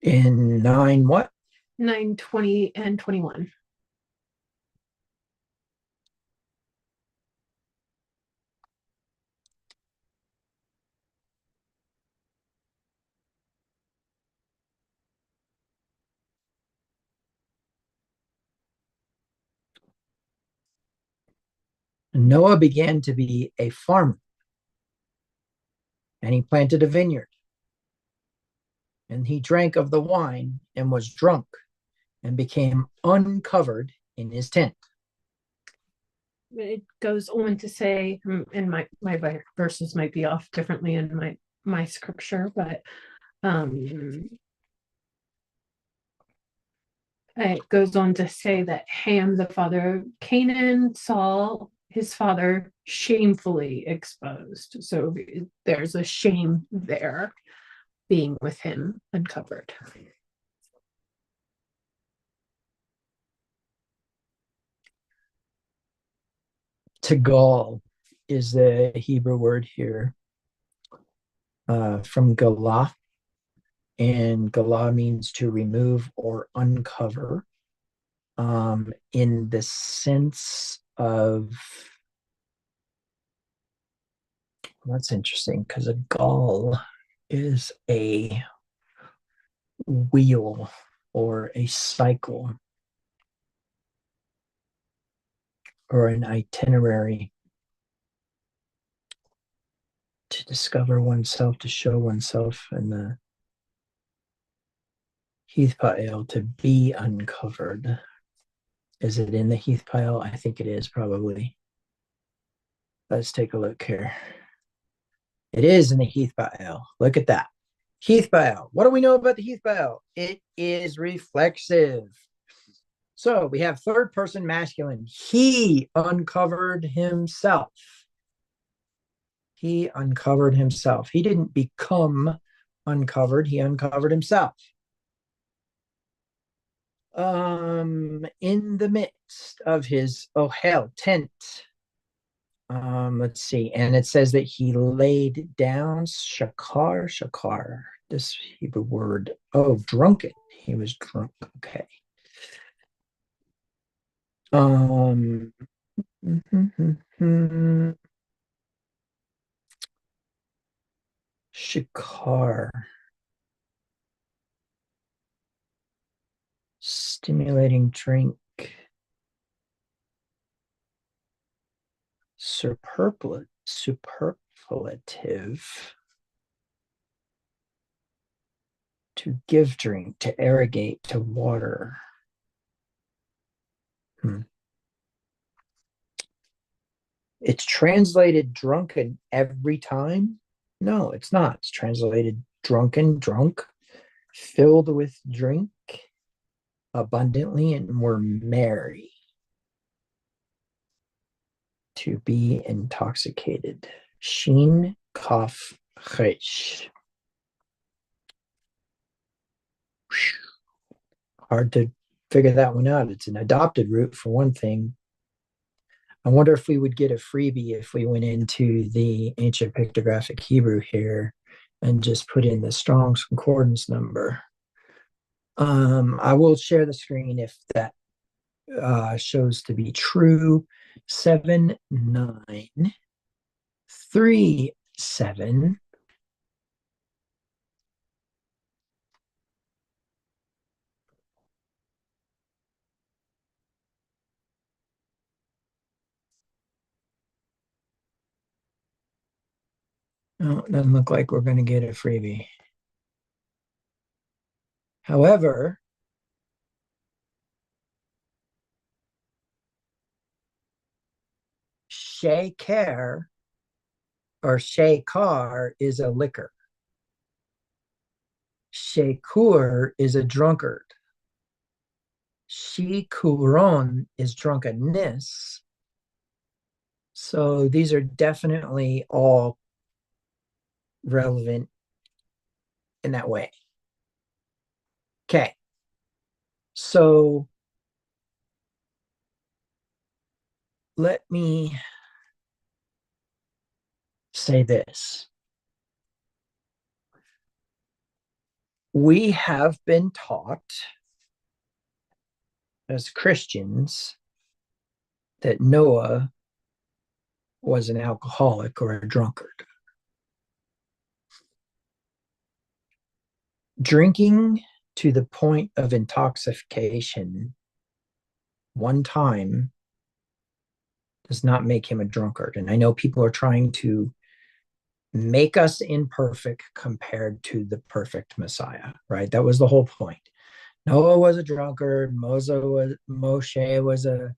In 9 what? 9, 20, and 21. Noah began to be a farmer, and he planted a vineyard, and he drank of the wine and was drunk and became uncovered in his tent. It goes on to say, and my verses might be off differently in my scripture, but it goes on to say that Ham, the father of Canaan, saw his father shamefully exposed. So there's a shame there, being with him uncovered. Tegal is the Hebrew word here, from galah, and galah means to remove or uncover, in the sense of, that's interesting because a gall is a wheel or a cycle or an itinerary to discover oneself, to show oneself, and the Heath pile to be uncovered. Is it in the Heath pile? I think it is, probably. Let's take a look here. It is in the Heath pile. Look at that. Heath pile. What do we know about the Heath pile? It is reflexive. So we have third person masculine. He uncovered himself. He uncovered himself. He didn't become uncovered. He uncovered himself. In the midst of his ohel tent. Let's see. And it says that he laid down shakar, this Hebrew word. Oh, drunken. He was drunk. Okay. Shakar. Stimulating drink. Superflative. To give drink, to irrigate, to water. It's translated drunken every time. No, it's not. It's translated drunken, drunk, filled with drink abundantly, and were merry. To be intoxicated. Shin kaf chesh. Hard to figure that one out. It's an adopted root for one thing. I wonder if we would get a freebie if we went into the ancient pictographic Hebrew here and just put in the Strong's Concordance number. I will share the screen if that shows to be true. 7937. No, it doesn't look like we're going to get a freebie. However, shaker or shakar is a liquor. Shakur is a drunkard. Shikuron is drunkenness. So these are definitely all relevant in that way. Okay. So let me say this. We have been taught as Christians that Noah was an alcoholic or a drunkard. Drinking to the point of intoxication one time does not make him a drunkard. And I know people are trying to make us imperfect compared to the perfect Messiah, right? That was the whole point. Noah was a drunkard. Moshe was a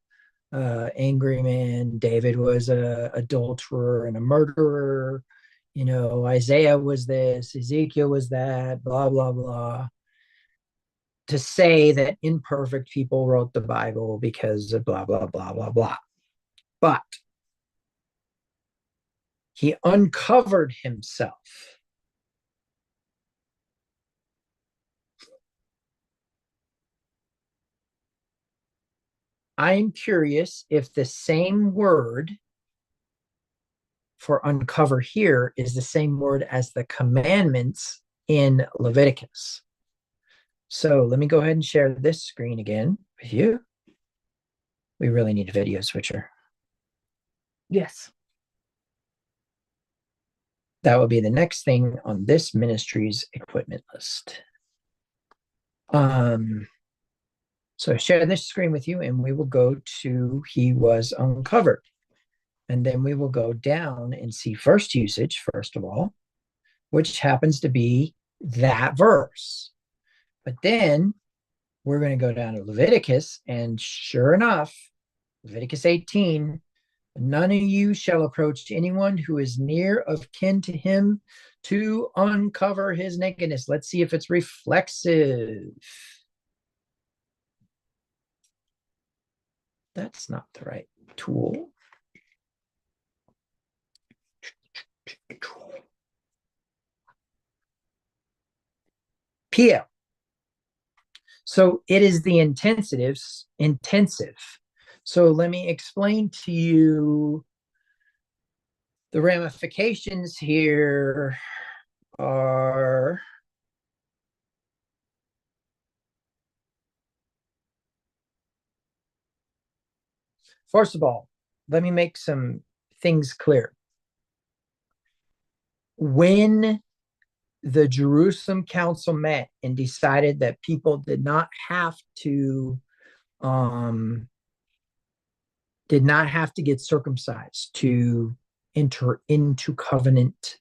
angry man. David was a adulterer and a murderer. Isaiah was this, Ezekiel was that, blah, blah, blah. To say that imperfect people wrote the Bible because of blah, blah, blah, blah, blah. But he uncovered himself. I'm curious if the same word for uncover here is the same word as the commandments in Leviticus. So let me go ahead and share this screen again with you. We really need a video switcher. Yes. That will be the next thing on this ministry's equipment list. So share this screen with you, and we will go to he was uncovered. And then we will go down and see first usage, first of all, which happens to be that verse. But then we're going to go down to Leviticus, and sure enough, Leviticus 18, none of you shall approach anyone who is near of kin to him to uncover his nakedness. Let's see if it's reflexive. That's not the right tool. PL. So it is the intensive. So let me explain to you the ramifications here are first of all, let me make some things clear. When the Jerusalem Council met and decided that people did not have to get circumcised to enter into covenant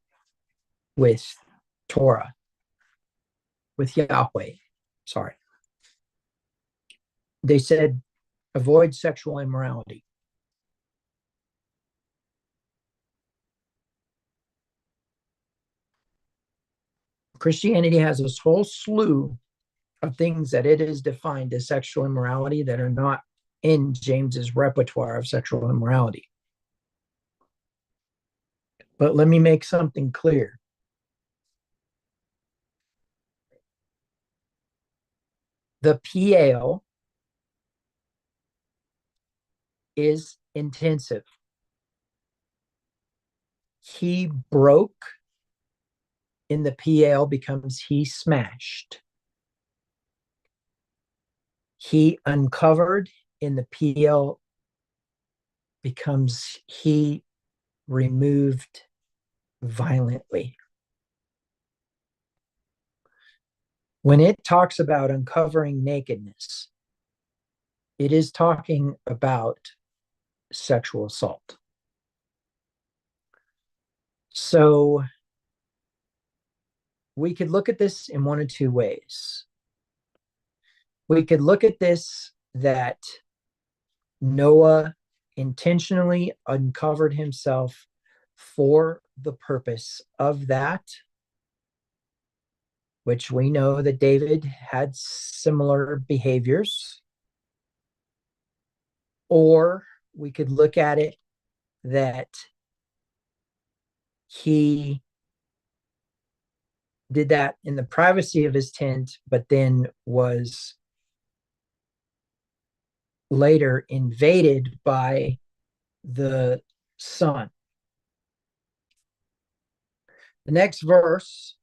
with Torah, with Yahweh. Sorry. They said, avoid sexual immorality. Christianity has this whole slew of things that it is defined as sexual immorality that are not in James's repertoire of sexual immorality. But let me make something clear. The PL is intensive. He broke in the PL becomes he smashed. He uncovered in the PL becomes he removed violently. When it talks about uncovering nakedness, it is talking about sexual assault. So we could look at this in one of two ways. We could look at this that Noah intentionally uncovered himself for the purpose of that, which we know that David had similar behaviors. Or we could look at it that he did that in the privacy of his tent, but then was later invaded by the sun. The next verse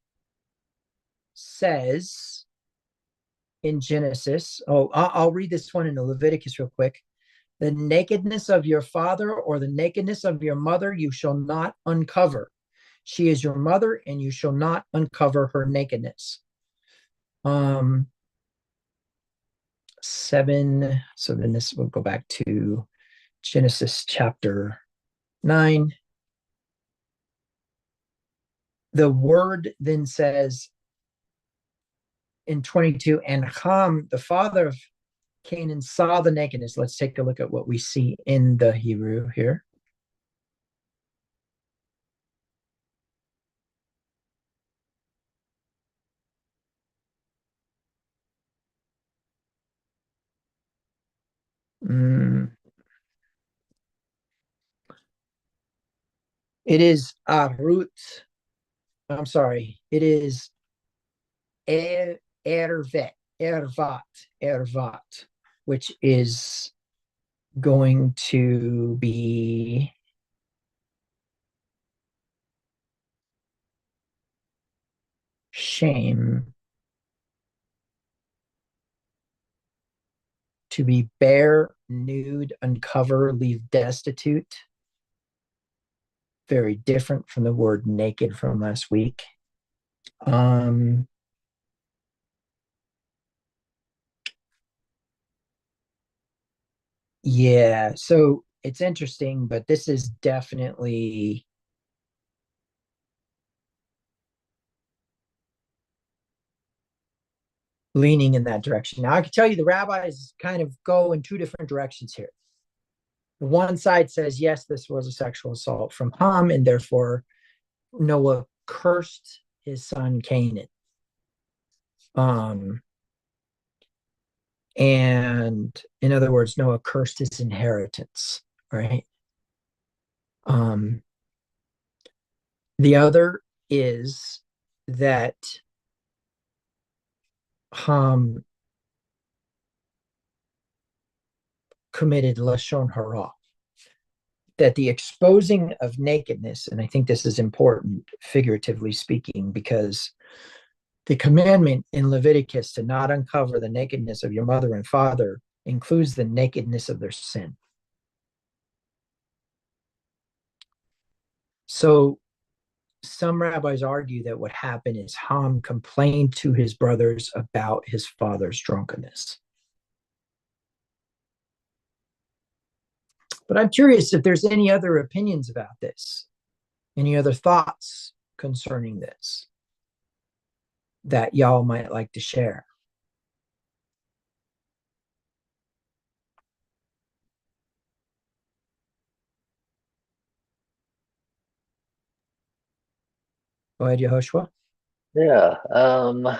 says in Genesis, I'll read this one in Leviticus real quick. The nakedness of your father or the nakedness of your mother you shall not uncover. She is your mother, and you shall not uncover her nakedness. 7. So then this will go back to Genesis chapter 9. The word then says in 22, and Ham, the father of Canaan, saw the nakedness. Let's take a look at what we see in the Hebrew here. It is Arut. I'm sorry. It is Ervat, which is going to be shame. To be bare, nude, uncover, leave destitute. Very different from the word naked from last week. Yeah, so it's interesting, but this is definitely leaning in that direction. Now, I can tell you the rabbis kind of go in two different directions here. One side says, yes, this was a sexual assault from Ham, and therefore Noah cursed his son Canaan. And in other words, Noah cursed his inheritance, right? The other is that Ham committed Lashon Hara, that the exposing of nakedness, and I think this is important, figuratively speaking, because the commandment in Leviticus to not uncover the nakedness of your mother and father includes the nakedness of their sin. So some rabbis argue that what happened is Ham complained to his brothers about his father's drunkenness. But I'm curious if there's any other opinions about this, any other thoughts concerning this that y'all might like to share. Go ahead, Yehoshua. Yeah, I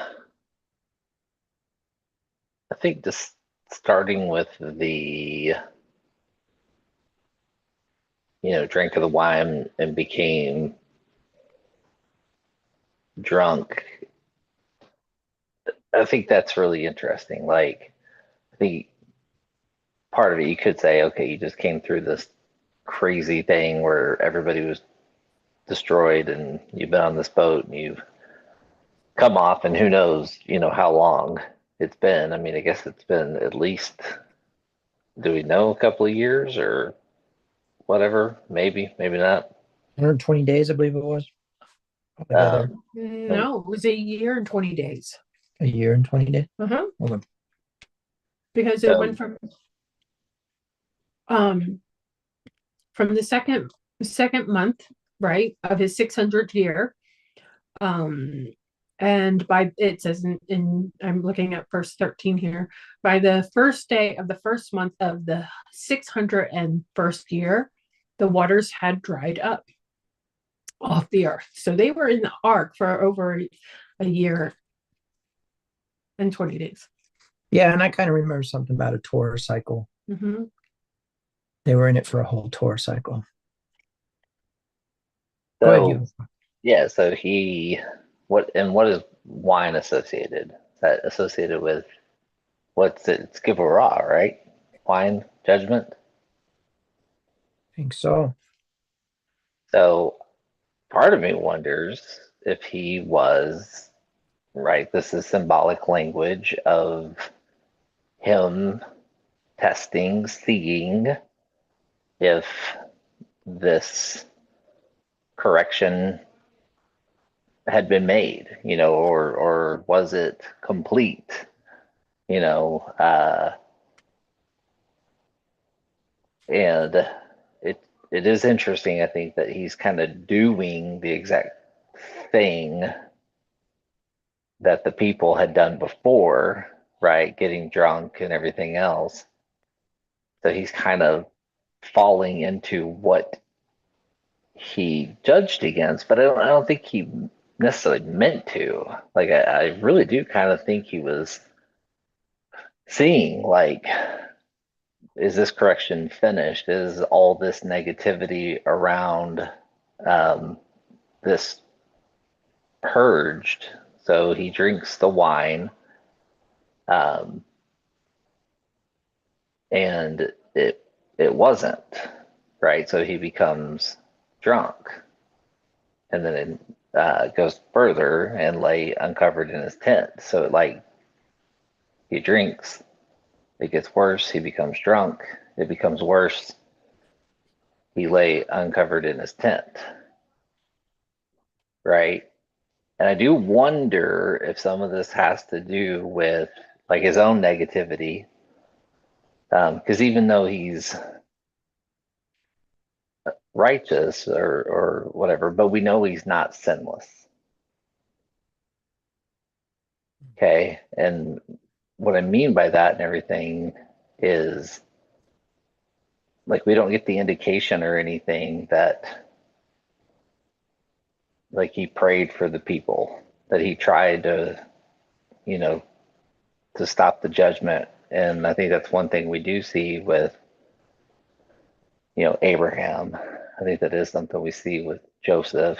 think just starting with the, drank of the wine and became drunk. I think that's really interesting. Like, I think part of it you could say, okay, you just came through this crazy thing where everybody was destroyed and you've been on this boat and you've come off, and who knows, how long it's been. I mean, I guess it's been at least, do we know, a couple of years or whatever? Maybe not. 120 days, I believe it was. No, it was a year and 20 days. A year and 20 days. Okay. Because it went from the second month, right, of his 600th year. And by, it says in I'm looking at verse 13 here, by the first day of the first month of the 601st year, the waters had dried up off the earth. So they were in the ark for over a year and 20 days. Yeah, and I kind of remember something about a Torah cycle. Mm-hmm. They were in it for a whole Torah cycle. So, go ahead, you. Yeah, so what is wine associated? Is that associated with what's it? It's Givorah, right? Wine, judgment. I think so. So part of me wonders if he was right? This is symbolic language of him testing, seeing if this correction had been made, or was it complete, you know, and it is interesting, I think, that he's kind of doing the exact thing that the people had done before, right? Getting drunk and everything else. So he's kind of falling into what he judged against, but I don't think he necessarily meant to. Like, I really do kind of think he was seeing, like, is this correction finished? Is all this negativity around um, this purged? So he drinks the wine, um, and it wasn't, right. So he becomes drunk, and then it goes further and lay uncovered in his tent. So like, he drinks, it gets worse, he becomes drunk, it becomes worse, he lay uncovered in his tent, right. And I do wonder if some of this has to do with like his own negativity, because even though he's righteous or whatever, but we know he's not sinless. Okay. And what I mean by that and everything is, like, we don't get the indication or anything that, like, he prayed for the people, that he tried to, you know, to stop the judgment. And I think that's one thing we do see with, Abraham. I think that is something we see with Joseph,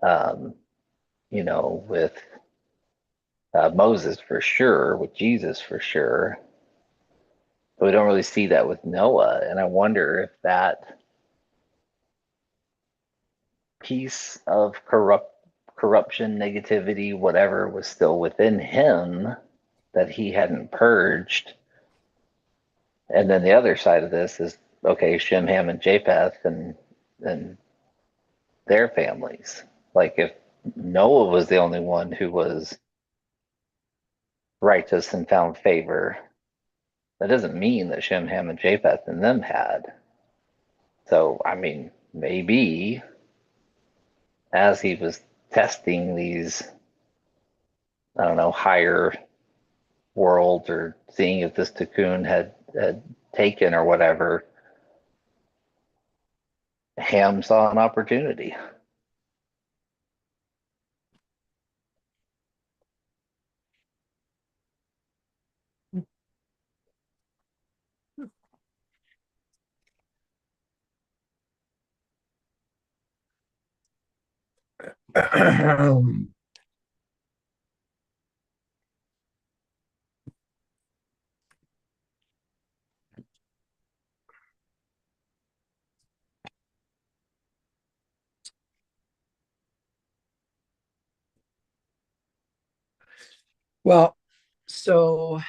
um, with Moses for sure, with Jesus for sure. But we don't really see that with Noah. And I wonder if that piece of corruption, negativity, whatever, was still within him that he hadn't purged. And then the other side of this is, okay, Shem, Ham, and Japheth and their families. Like, if Noah was the only one who was righteous and found favor, that doesn't mean that Shem, Ham, and Japheth and them had. So, I mean, maybe as he was testing these, I don't know, higher worlds, or seeing if this tikkun had taken or whatever, Ham saw an opportunity. Well, so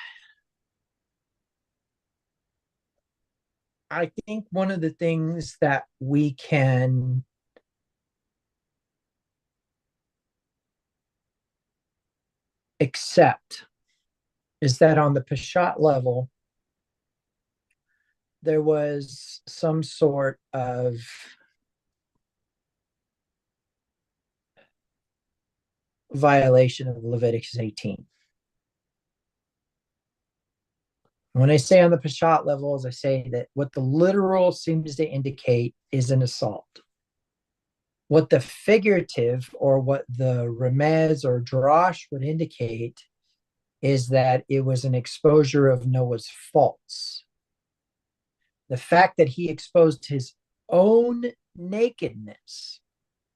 I think one of the things that we can accept is that on the Peshat level, there was some sort of violation of Leviticus 18. When I say on the Peshat levels, I say that what the literal seems to indicate is an assault. What the figurative, or what the remez or drash would indicate, is that it was an exposure of Noah's faults. The fact that he exposed his own nakedness,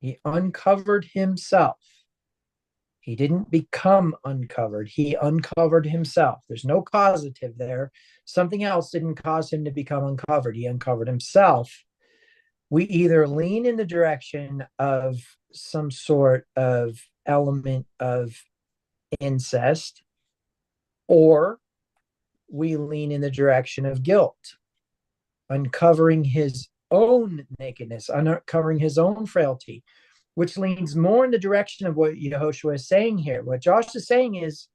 he uncovered himself. He didn't become uncovered. He uncovered himself. There's no causative there. Something else didn't cause him to become uncovered. He uncovered himself. We either lean in the direction of some sort of element of incest, or we lean in the direction of guilt, uncovering his own nakedness, uncovering his own frailty, which leans more in the direction of what Yehoshua is saying here. What Josh is saying is,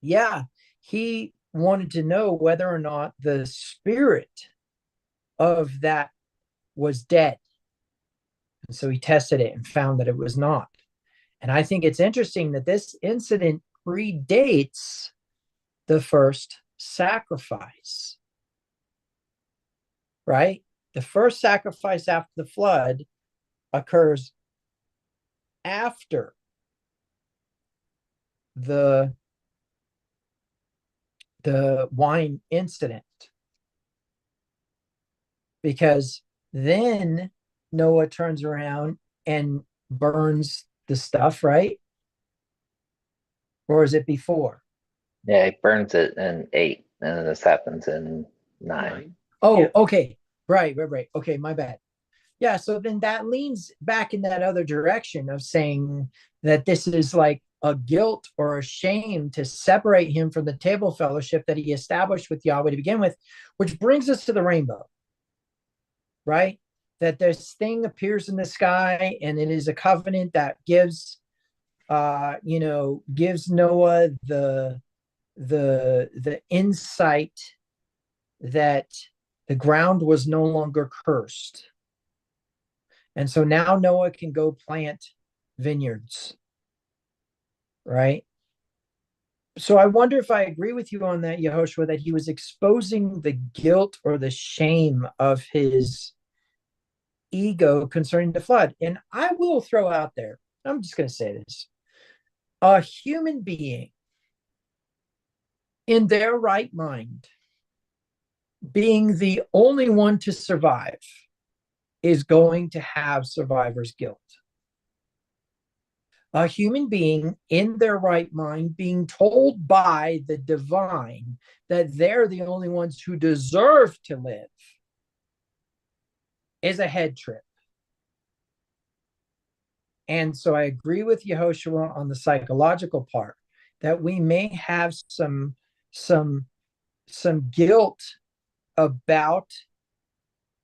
yeah, he wanted to know whether or not the spirit of that was dead. And so he tested it and found that it was not. And I think it's interesting that this incident predates the first sacrifice, right? The first sacrifice after the flood occurs after the wine incident, because then Noah turns around and burns the stuff, right? Or is it before? Yeah, he burns it in 8, and then this happens in 9. Oh, Yeah. okay. Right. Okay, my bad. Yeah, so then that leans back in that other direction of saying that this is like a guilt or a shame to separate him from the table fellowship that he established with Yahweh to begin with, which brings us to the rainbow, right? That this thing appears in the sky and it is a covenant that gives gives Noah the insight that the ground was no longer cursed. And so now Noah can go plant vineyards, right? So I wonder if I agree with you on that, Yehoshua, that he was exposing the guilt or the shame of his ego concerning the flood. And I will throw out there, I'm just going to say this: a human being in their right mind, being the only one to survive, is going to have survivor's guilt. A human being in their right mind being told by the divine that they're the only ones who deserve to live is a head trip. And so I agree with Yehoshua on the psychological part, that we may have some guilt about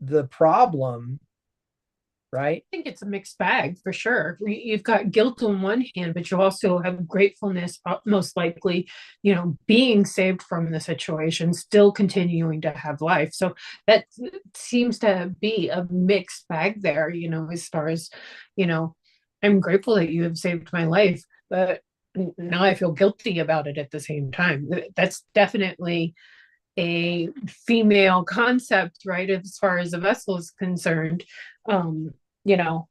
the problem, right? I think it's a mixed bag for sure. You've got guilt on one hand, but you also have gratefulness, most likely, being saved from the situation, still continuing to have life. So that seems to be a mixed bag there, as far as, I'm grateful that you have saved my life, but now I feel guilty about it at the same time. That's definitely a female concept, right? As far as a vessel is concerned. You know,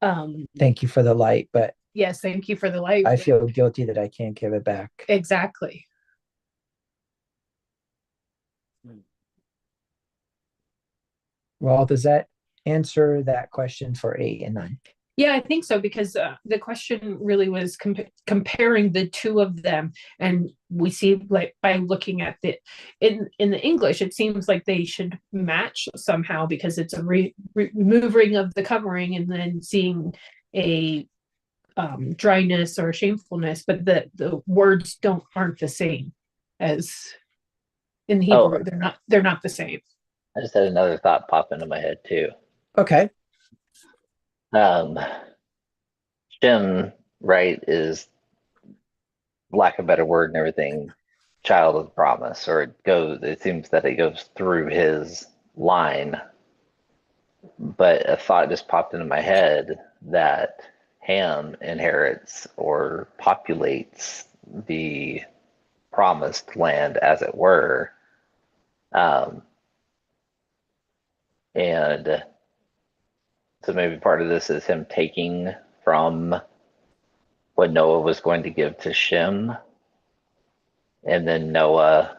Thank you for the light, but yes, thank you for the light. I feel guilty that I can't give it back. Exactly. Well, does that answer that question for 8 and 9? Yeah, I think so, because the question really was comparing the two of them, and we see, like, by looking at the in the English, it seems like they should match somehow, because it's a removing of the covering and then seeing a dryness or shamefulness, but the words aren't the same as in Hebrew. Oh, They're not the same. I just had another thought pop into my head too. Okay. Shem, right, is, lack of a better word and everything, child of the promise, or it seems that it goes through his line. But a thought just popped into my head that Ham inherits or populates the promised land, as it were. And so maybe part of this is him taking from what Noah was going to give to Shem, and then Noah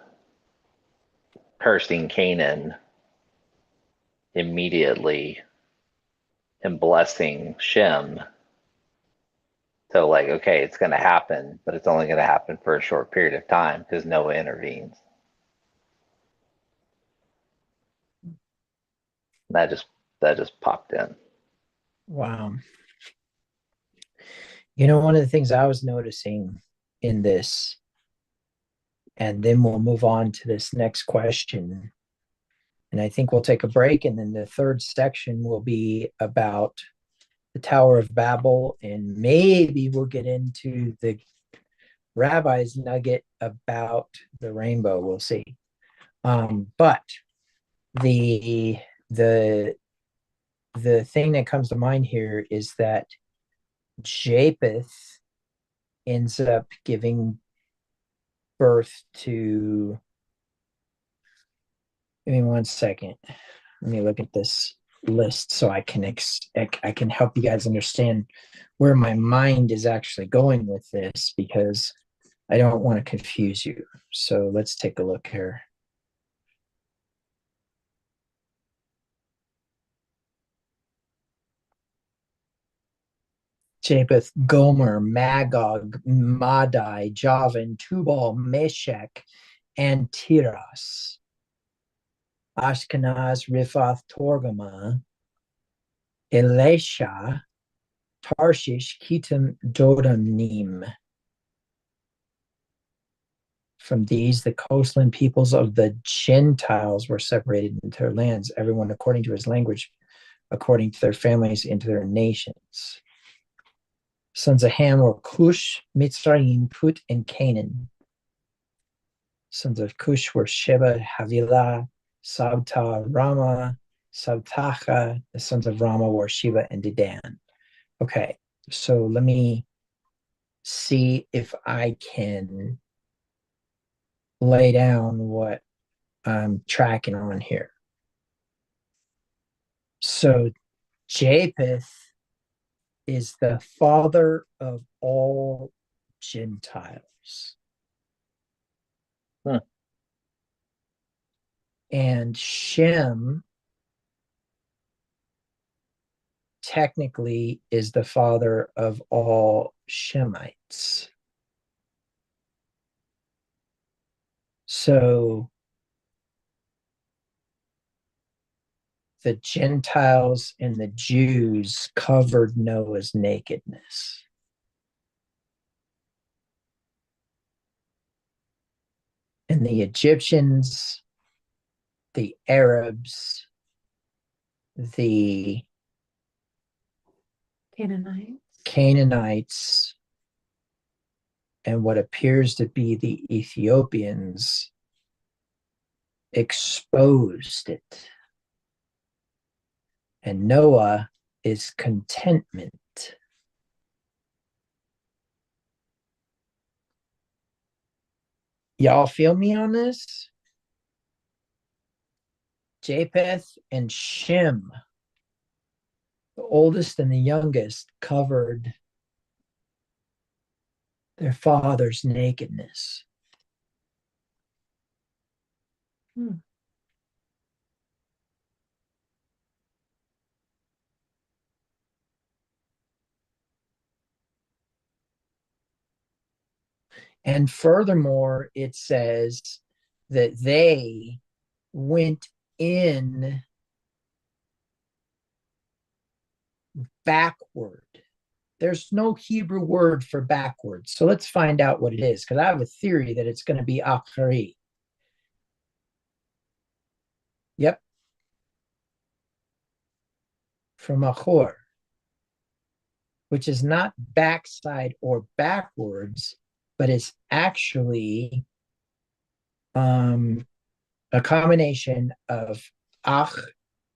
cursing Canaan immediately and blessing Shem. So, like, okay, it's going to happen, but it's only going to happen for a short period of time because Noah intervenes. That just popped in. Wow. One of the things I was noticing in this, and then we'll move on to this next question. And I think we'll take a break. And then the third section will be about the Tower of Babel. And maybe we'll get into the rabbi's nugget about the rainbow. We'll see. But the thing that comes to mind here is that Japheth ends up giving birth to. Give me 1 second. Let me look at this list so I can help you guys understand where my mind is actually going with this, because I don't want to confuse you. So let's take a look here. Japheth, Gomer, Magog, Madai, Javan, Tubal, Meshech, and Tiras. Ashkenaz, Riphath, Torgama, Elisha, Tarshish, Kitim, Dodanim. From these, the coastland peoples of the Gentiles were separated into their lands, everyone according to his language, according to their families, into their nations. Sons of Ham were Cush, Mitzrayim, Put, and Canaan. Sons of Cush were Sheba, Havilah, Sabta, Rama, Sabtacha. The sons of Rama were Sheba and Dedan. Okay, so let me see if I can lay down what I'm tracking on here. So Japheth is the father of all Gentiles. And Shem technically is the father of all Shemites. So the Gentiles and the Jews covered Noah's nakedness. And the Egyptians, the Arabs, the Canaanites, and what appears to be the Ethiopians exposed it. And Noah is contentment. Y'all feel me on this? Japheth and Shem, the oldest and the youngest, covered their father's nakedness. And furthermore, it says that they went in backward. There's no Hebrew word for backward. So let's find out what it is, because I have a theory that it's going to be achari. Yep. From achor, which is not backside or backwards, but it's actually a combination of ach,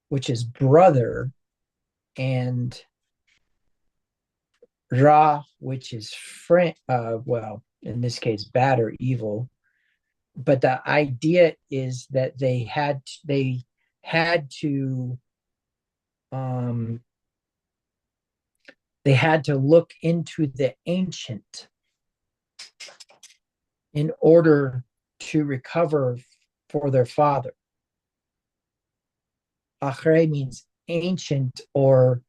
which is brother, and ra, which is friend, well, in this case, bad or evil. But the idea is that they had to look into the ancient in order to recover for their father. Achre means ancient or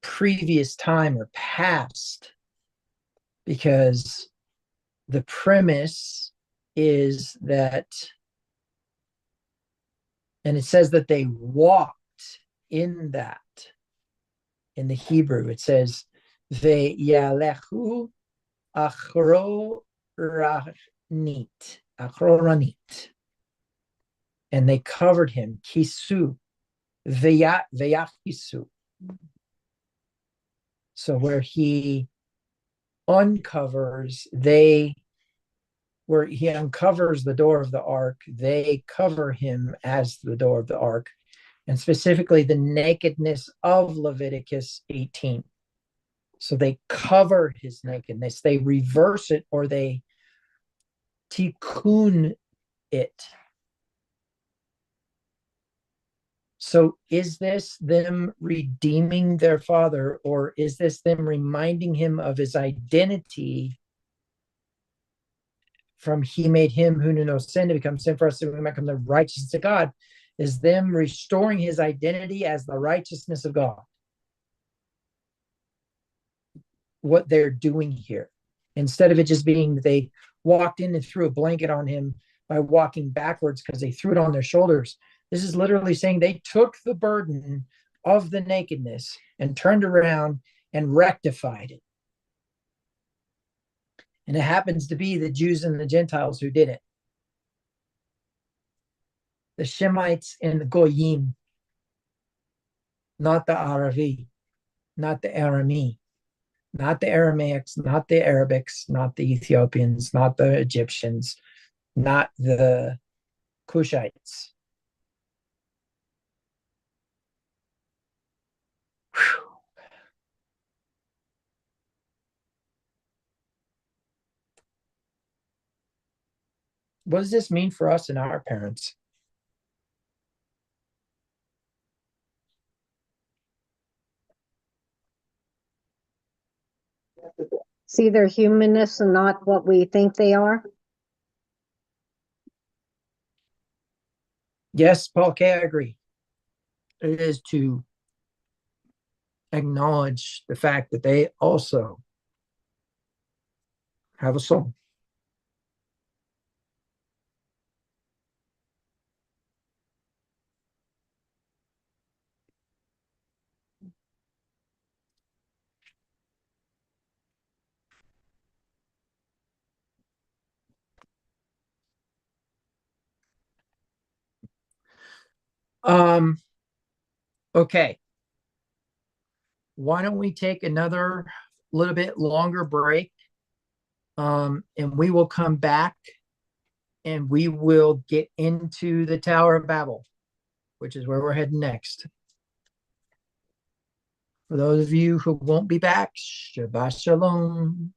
previous time or past, because the premise is that, and it says that they walked in that. In the Hebrew, it says Ve'yalechu achroranit. And they covered him, kisu, veyachisu. So where he uncovers, where he uncovers the door of the ark, they cover him as the door of the ark, and specifically the nakedness of Leviticus 18. So they cover his nakedness, they reverse it, or they tikkun it. So is this them redeeming their father, or is this them reminding him of his identity from he made him who knew no sin to become sin for us, so we might become the righteousness of God? Is them restoring his identity as the righteousness of God what they're doing here? Instead of it just being they walked in and threw a blanket on him by walking backwards because they threw it on their shoulders. This is literally saying they took the burden of the nakedness and turned around and rectified it. And it happens to be the Jews and the Gentiles who did it. The Shemites and the Goyim, not the Aravi, not the Arami, not the Aramaics, not the Arabics, not the Ethiopians, not the Egyptians, not the Cushites. Whew. What does this mean for us and our parents? See their humanness and not what we think they are. Yes, Paul K., I agree. It is to acknowledge the fact that they also have a soul. Okay. Why don't we take another little bit longer break? And we will come back and we will get into the Tower of Babel, which is where we're heading next. For those of you who won't be back, Shabbat Shalom.